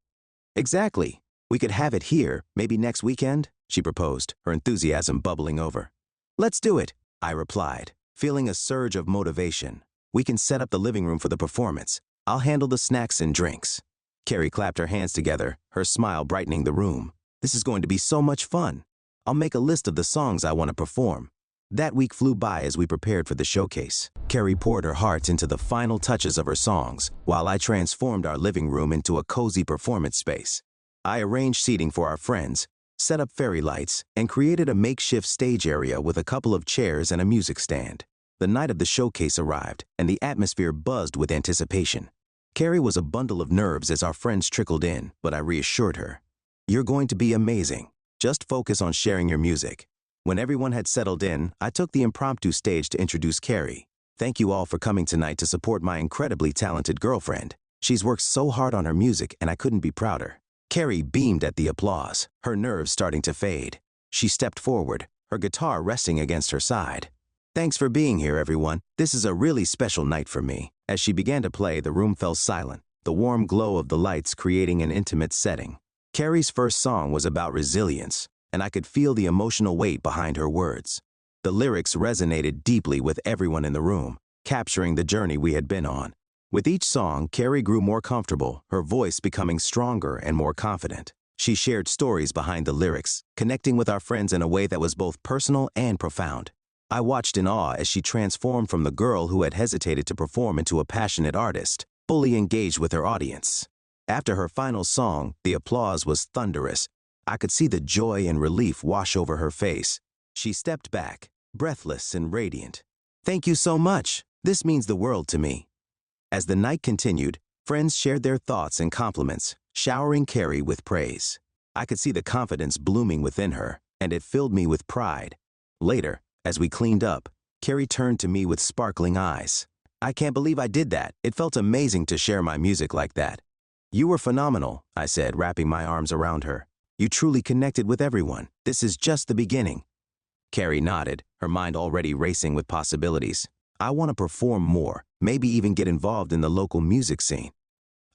"Exactly. We could have it here, maybe next weekend," she proposed, her enthusiasm bubbling over. "Let's do it," I replied, feeling a surge of motivation. "We can set up the living room for the performance. I'll handle the snacks and drinks." Carrie clapped her hands together, her smile brightening the room. "This is going to be so much fun. I'll make a list of the songs I want to perform." That week flew by as we prepared for the showcase. Carrie poured her heart into the final touches of her songs, while I transformed our living room into a cozy performance space. I arranged seating for our friends, set up fairy lights, and created a makeshift stage area with a couple of chairs and a music stand. The night of the showcase arrived, and the atmosphere buzzed with anticipation. Carrie was a bundle of nerves as our friends trickled in, but I reassured her. "You're going to be amazing. Just focus on sharing your music." When everyone had settled in, I took the impromptu stage to introduce Carrie. "Thank you all for coming tonight to support my incredibly talented girlfriend. She's worked so hard on her music, and I couldn't be prouder." Carrie beamed at the applause, her nerves starting to fade. She stepped forward, her guitar resting against her side. "Thanks for being here, everyone. This is a really special night for me." As she began to play, the room fell silent, the warm glow of the lights creating an intimate setting. Carrie's first song was about resilience, and I could feel the emotional weight behind her words. The lyrics resonated deeply with everyone in the room, capturing the journey we had been on. With each song, Carrie grew more comfortable, her voice becoming stronger and more confident. She shared stories behind the lyrics, connecting with our friends in a way that was both personal and profound. I watched in awe as she transformed from the girl who had hesitated to perform into a passionate artist, fully engaged with her audience. After her final song, the applause was thunderous. I could see the joy and relief wash over her face. She stepped back, breathless and radiant. "Thank you so much. This means the world to me." As the night continued, friends shared their thoughts and compliments, showering Carrie with praise. I could see the confidence blooming within her, and it filled me with pride. Later, as we cleaned up, Carrie turned to me with sparkling eyes. I can't believe I did that. It felt amazing to share my music like that. You were phenomenal, I said, wrapping my arms around her. You truly connected with everyone. This is just the beginning. Carrie nodded, her mind already racing with possibilities. I want to perform more, maybe even get involved in the local music scene.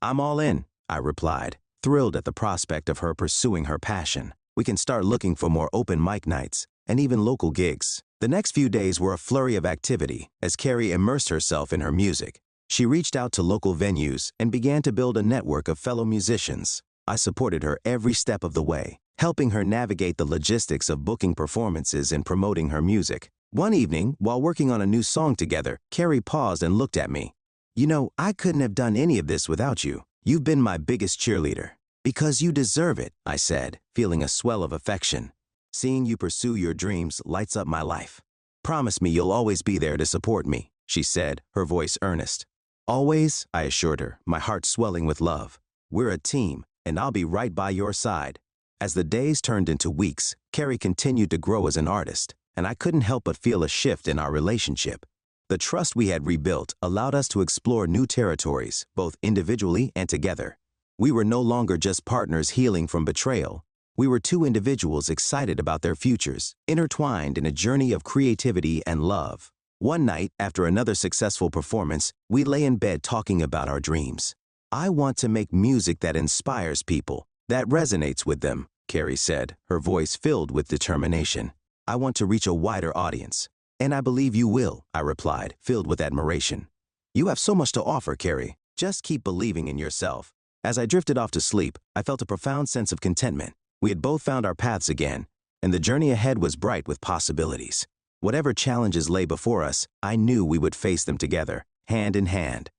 I'm all in, I replied, thrilled at the prospect of her pursuing her passion. We can start looking for more open mic nights and even local gigs. The next few days were a flurry of activity as Carrie immersed herself in her music. She reached out to local venues and began to build a network of fellow musicians. I supported her every step of the way, helping her navigate the logistics of booking performances and promoting her music. One evening, while working on a new song together, Carrie paused and looked at me. You know, I couldn't have done any of this without you. You've been my biggest cheerleader. Because you deserve it, I said, feeling a swell of affection. Seeing you pursue your dreams lights up my life. Promise me you'll always be there to support me, she said, her voice earnest. Always, I assured her, my heart swelling with love. We're a team, and I'll be right by your side. As the days turned into weeks, Carrie continued to grow as an artist, and I couldn't help but feel a shift in our relationship. The trust we had rebuilt allowed us to explore new territories, both individually and together. We were no longer just partners healing from betrayal. We were two individuals excited about their futures, intertwined in a journey of creativity and love. One night, after another successful performance, we lay in bed talking about our dreams. I want to make music that inspires people, that resonates with them, Carrie said, her voice filled with determination. I want to reach a wider audience. And I believe you will, I replied, filled with admiration. You have so much to offer, Carrie. Just keep believing in yourself. As I drifted off to sleep, I felt a profound sense of contentment. We had both found our paths again, and the journey ahead was bright with possibilities. Whatever challenges lay before us, I knew we would face them together, hand in hand.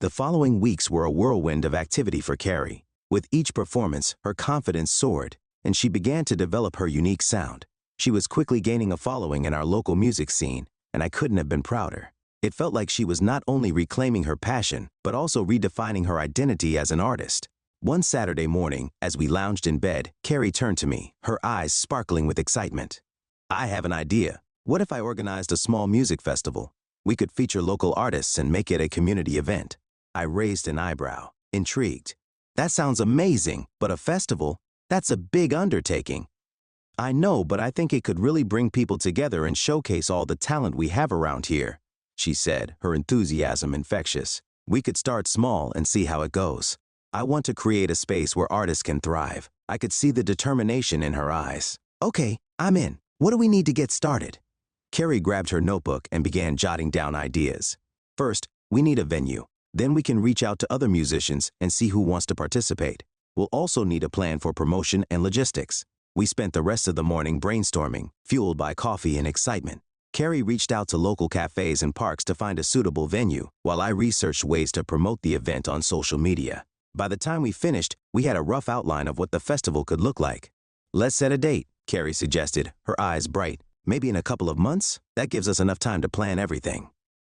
The following weeks were a whirlwind of activity for Carrie. With each performance, her confidence soared, and she began to develop her unique sound. She was quickly gaining a following in our local music scene, and I couldn't have been prouder. It felt like she was not only reclaiming her passion, but also redefining her identity as an artist. One Saturday morning, as we lounged in bed, Carrie turned to me, her eyes sparkling with excitement. I have an idea. What if I organized a small music festival? We could feature local artists and make it a community event. I raised an eyebrow, intrigued. That sounds amazing, but a festival? That's a big undertaking. I know, but I think it could really bring people together and showcase all the talent we have around here, she said, her enthusiasm infectious. We could start small and see how it goes. I want to create a space where artists can thrive. I could see the determination in her eyes. Okay, I'm in. What do we need to get started? Carrie grabbed her notebook and began jotting down ideas. First, we need a venue. Then we can reach out to other musicians and see who wants to participate. We'll also need a plan for promotion and logistics. We spent the rest of the morning brainstorming, fueled by coffee and excitement. Carrie reached out to local cafes and parks to find a suitable venue, while I researched ways to promote the event on social media. By the time we finished, we had a rough outline of what the festival could look like. Let's set a date, Carrie suggested, her eyes bright. Maybe in a couple of months? That gives us enough time to plan everything.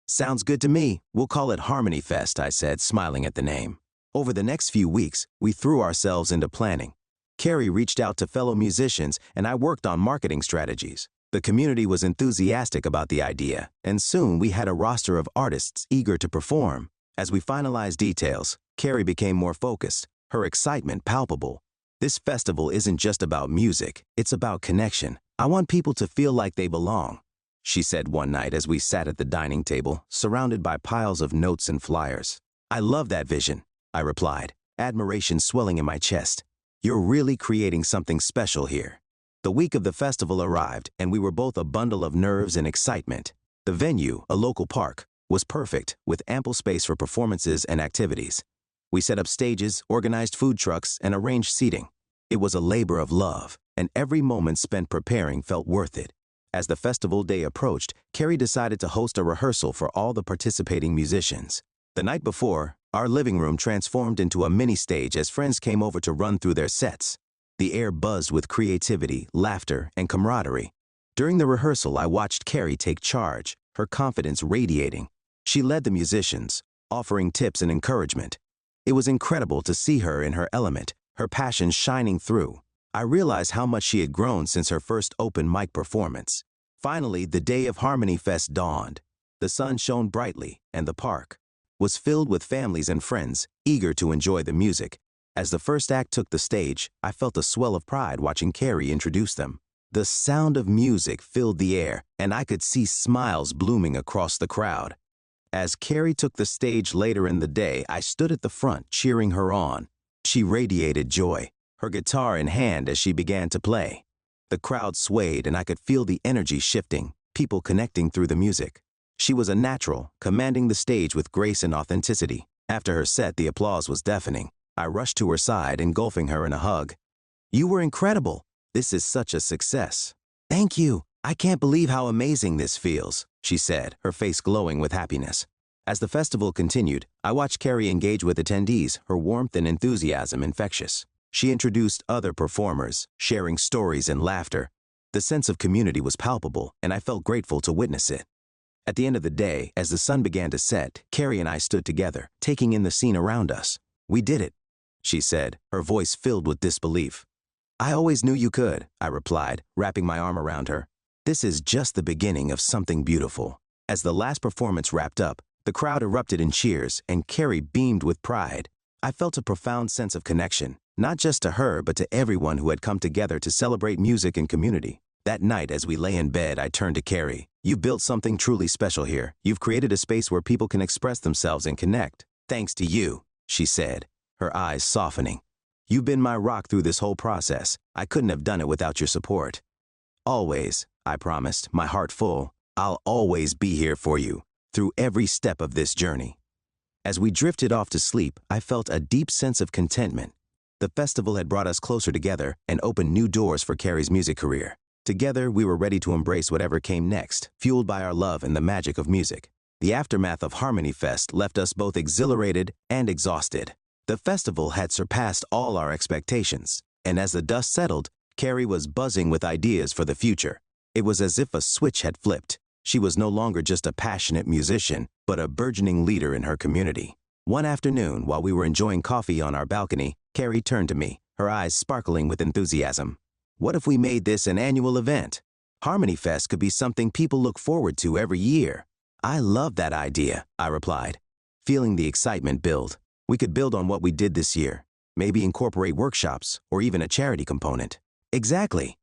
Sounds good to me. We'll call it Harmony Fest, I said, smiling at the name. Over the next few weeks, we threw ourselves into planning. Carrie reached out to fellow musicians, and I worked on marketing strategies. The community was enthusiastic about the idea, and soon we had a roster of artists eager to perform. As we finalized details, Carrie became more focused, her excitement palpable. This festival isn't just about music, it's about connection. I want people to feel like they belong, she said one night as we sat at the dining table, surrounded by piles of notes and flyers. I love that vision, I replied, admiration swelling in my chest. You're really creating something special here. The week of the festival arrived, and we were both a bundle of nerves and excitement. The venue, a local park, was perfect, with ample space for performances and activities. We set up stages, organized food trucks, and arranged seating. It was a labor of love, and every moment spent preparing felt worth it. As the festival day approached, Carrie decided to host a rehearsal for all the participating musicians. The night before, our living room transformed into a mini stage as friends came over to run through their sets. The air buzzed with creativity, laughter, and camaraderie. During the rehearsal, I watched Carrie take charge, her confidence radiating. She led the musicians, offering tips and encouragement. It was incredible to see her in her element, her passion shining through. I realized how much she had grown since her first open mic performance. Finally, the day of Harmony Fest dawned. The sun shone brightly, and the park was filled with families and friends, eager to enjoy the music. As the first act took the stage, I felt a swell of pride watching Carrie introduce them. The sound of music filled the air, and I could see smiles blooming across the crowd. As Carrie took the stage later in the day, I stood at the front cheering her on. She radiated joy, her guitar in hand as she began to play. The crowd swayed, and I could feel the energy shifting, people connecting through the music. She was a natural, commanding the stage with grace and authenticity. After her set, the applause was deafening. I rushed to her side, engulfing her in a hug. "You were incredible. This is such a success." "Thank you. I can't believe how amazing this feels," she said, her face glowing with happiness. As the festival continued, I watched Carrie engage with attendees, her warmth and enthusiasm infectious. She introduced other performers, sharing stories and laughter. The sense of community was palpable, and I felt grateful to witness it. At the end of the day, as the sun began to set, Carrie and I stood together, taking in the scene around us. "We did it," she said, her voice filled with disbelief. "I always knew you could," I replied, wrapping my arm around her. "This is just the beginning of something beautiful." As the last performance wrapped up, the crowd erupted in cheers, and Carrie beamed with pride. I felt a profound sense of connection, not just to her, but to everyone who had come together to celebrate music and community. That night, as we lay in bed, I turned to Carrie. "You've built something truly special here. You've created a space where people can express themselves and connect. Thanks to you," she said, her eyes softening. "You've been my rock through this whole process. I couldn't have done it without your support." "Always," I promised, my heart full. "I'll always be here for you, through every step of this journey." As we drifted off to sleep, I felt a deep sense of contentment. The festival had brought us closer together and opened new doors for Carrie's music career. Together, we were ready to embrace whatever came next, fueled by our love and the magic of music. The aftermath of Harmony Fest left us both exhilarated and exhausted. The festival had surpassed all our expectations, and as the dust settled, Carrie was buzzing with ideas for the future. It was as if a switch had flipped. She was no longer just a passionate musician, but a burgeoning leader in her community. One afternoon, while we were enjoying coffee on our balcony, Carrie turned to me, her eyes sparkling with enthusiasm. "What if we made this an annual event? Harmony Fest could be something people look forward to every year." "I love that idea," I replied, feeling the excitement build. "We could build on what we did this year, maybe incorporate workshops or even a charity component." "Exactly.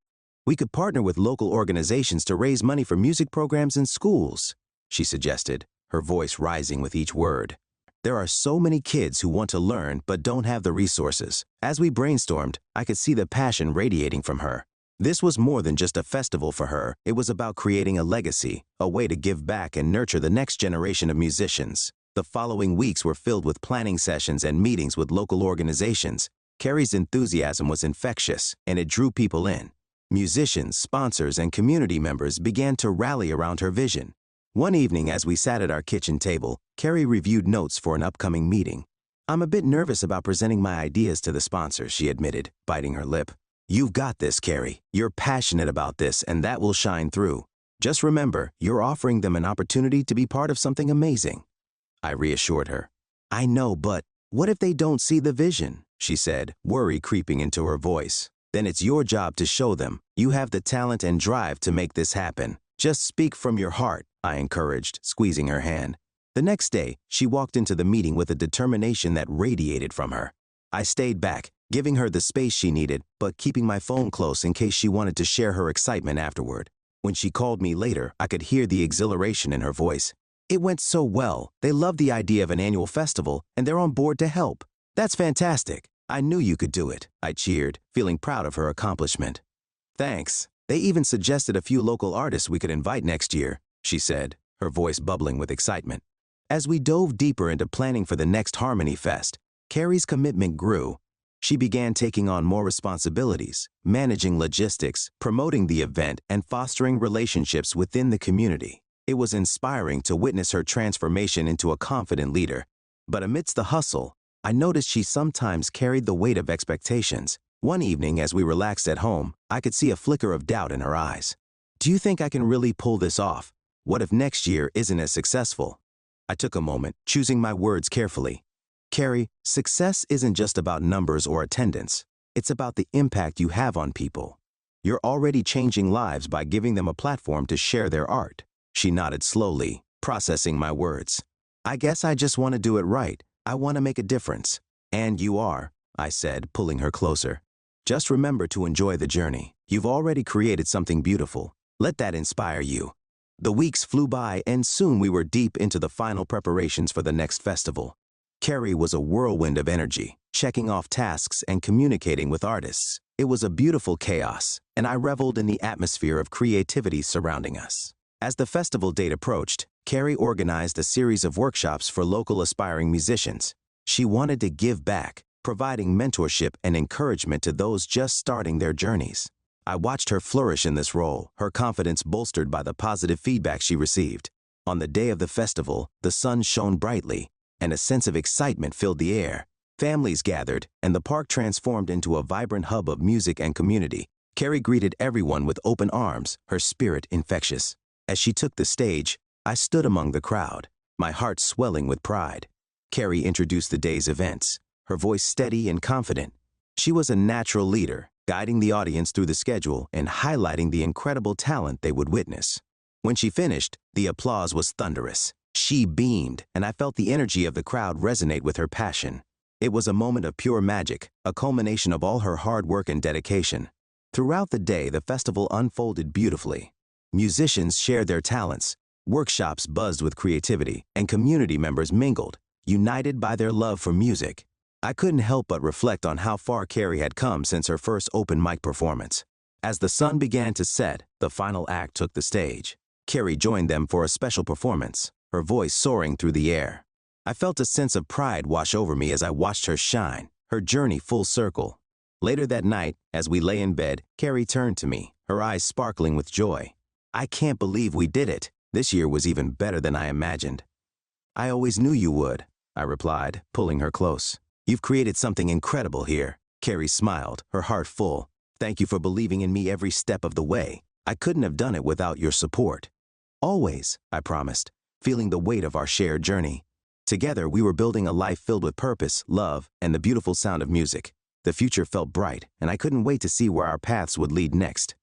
We could partner with local organizations to raise money for music programs in schools," she suggested, her voice rising with each word. "There are so many kids who want to learn but don't have the resources." As we brainstormed, I could see the passion radiating from her. This was more than just a festival for her. It was about creating a legacy, a way to give back and nurture the next generation of musicians. The following weeks were filled with planning sessions and meetings with local organizations. Carrie's enthusiasm was infectious, and it drew people in. Musicians, sponsors, and community members began to rally around her vision. One evening, as we sat at our kitchen table, Carrie reviewed notes for an upcoming meeting. "I'm a bit nervous about presenting my ideas to the sponsors," she admitted, biting her lip. "You've got this, Carrie. You're passionate about this, and that will shine through. Just remember, you're offering them an opportunity to be part of something amazing." I reassured her. "I know, but what if they don't see the vision?" she said, worry creeping into her voice. "Then it's your job to show them. You have the talent and drive to make this happen. Just speak from your heart," I encouraged, squeezing her hand. The next day, she walked into the meeting with a determination that radiated from her. I stayed back, giving her the space she needed, but keeping my phone close in case she wanted to share her excitement afterward. When she called me later, I could hear the exhilaration in her voice. "It went so well. They love the idea of an annual festival, and they're on board to help." "That's fantastic. I knew you could do it," I cheered, feeling proud of her accomplishment. "Thanks. They even suggested a few local artists we could invite next year," she said, her voice bubbling with excitement. As we dove deeper into planning for the next Harmony Fest, Carrie's commitment grew. She began taking on more responsibilities, managing logistics, promoting the event, and fostering relationships within the community. It was inspiring to witness her transformation into a confident leader. But amidst the hustle, I noticed she sometimes carried the weight of expectations. One evening, as we relaxed at home, I could see a flicker of doubt in her eyes. "Do you think I can really pull this off? What if next year isn't as successful?" I took a moment, choosing my words carefully. "Carrie, success isn't just about numbers or attendance. It's about the impact you have on people. You're already changing lives by giving them a platform to share their art." She nodded slowly, processing my words. I guess I just want to do it right. I want to make a difference. And you are, I said, pulling her closer. Just remember to enjoy the journey. You've already created something beautiful. Let that inspire you. The weeks flew by and soon we were deep into the final preparations for the next festival. Carrie was a whirlwind of energy, checking off tasks and communicating with artists. It was a beautiful chaos, and I reveled in the atmosphere of creativity surrounding us. As the festival date approached, Carrie organized a series of workshops for local aspiring musicians. She wanted to give back, providing mentorship and encouragement to those just starting their journeys. I watched her flourish in this role, her confidence bolstered by the positive feedback she received. On the day of the festival, the sun shone brightly, and a sense of excitement filled the air. Families gathered, and the park transformed into a vibrant hub of music and community. Carrie greeted everyone with open arms, her spirit infectious. As she took the stage, I stood among the crowd, my heart swelling with pride. Carrie introduced the day's events, her voice steady and confident. She was a natural leader, guiding the audience through the schedule and highlighting the incredible talent they would witness. When she finished, the applause was thunderous. She beamed, and I felt the energy of the crowd resonate with her passion. It was a moment of pure magic, a culmination of all her hard work and dedication. Throughout the day, the festival unfolded beautifully. Musicians shared their talents, workshops buzzed with creativity, and community members mingled, united by their love for music. I couldn't help but reflect on how far Carrie had come since her first open mic performance. As the sun began to set, the final act took the stage. Carrie joined them for a special performance, her voice soaring through the air. I felt a sense of pride wash over me as I watched her shine, her journey full circle. Later that night, as we lay in bed, Carrie turned to me, her eyes sparkling with joy. I can't believe we did it. This year was even better than I imagined. I always knew you would, I replied, pulling her close. You've created something incredible here. Carrie smiled, her heart full. Thank you for believing in me every step of the way. I couldn't have done it without your support. Always, I promised, feeling the weight of our shared journey. Together, we were building a life filled with purpose, love, and the beautiful sound of music. The future felt bright, and I couldn't wait to see where our paths would lead next.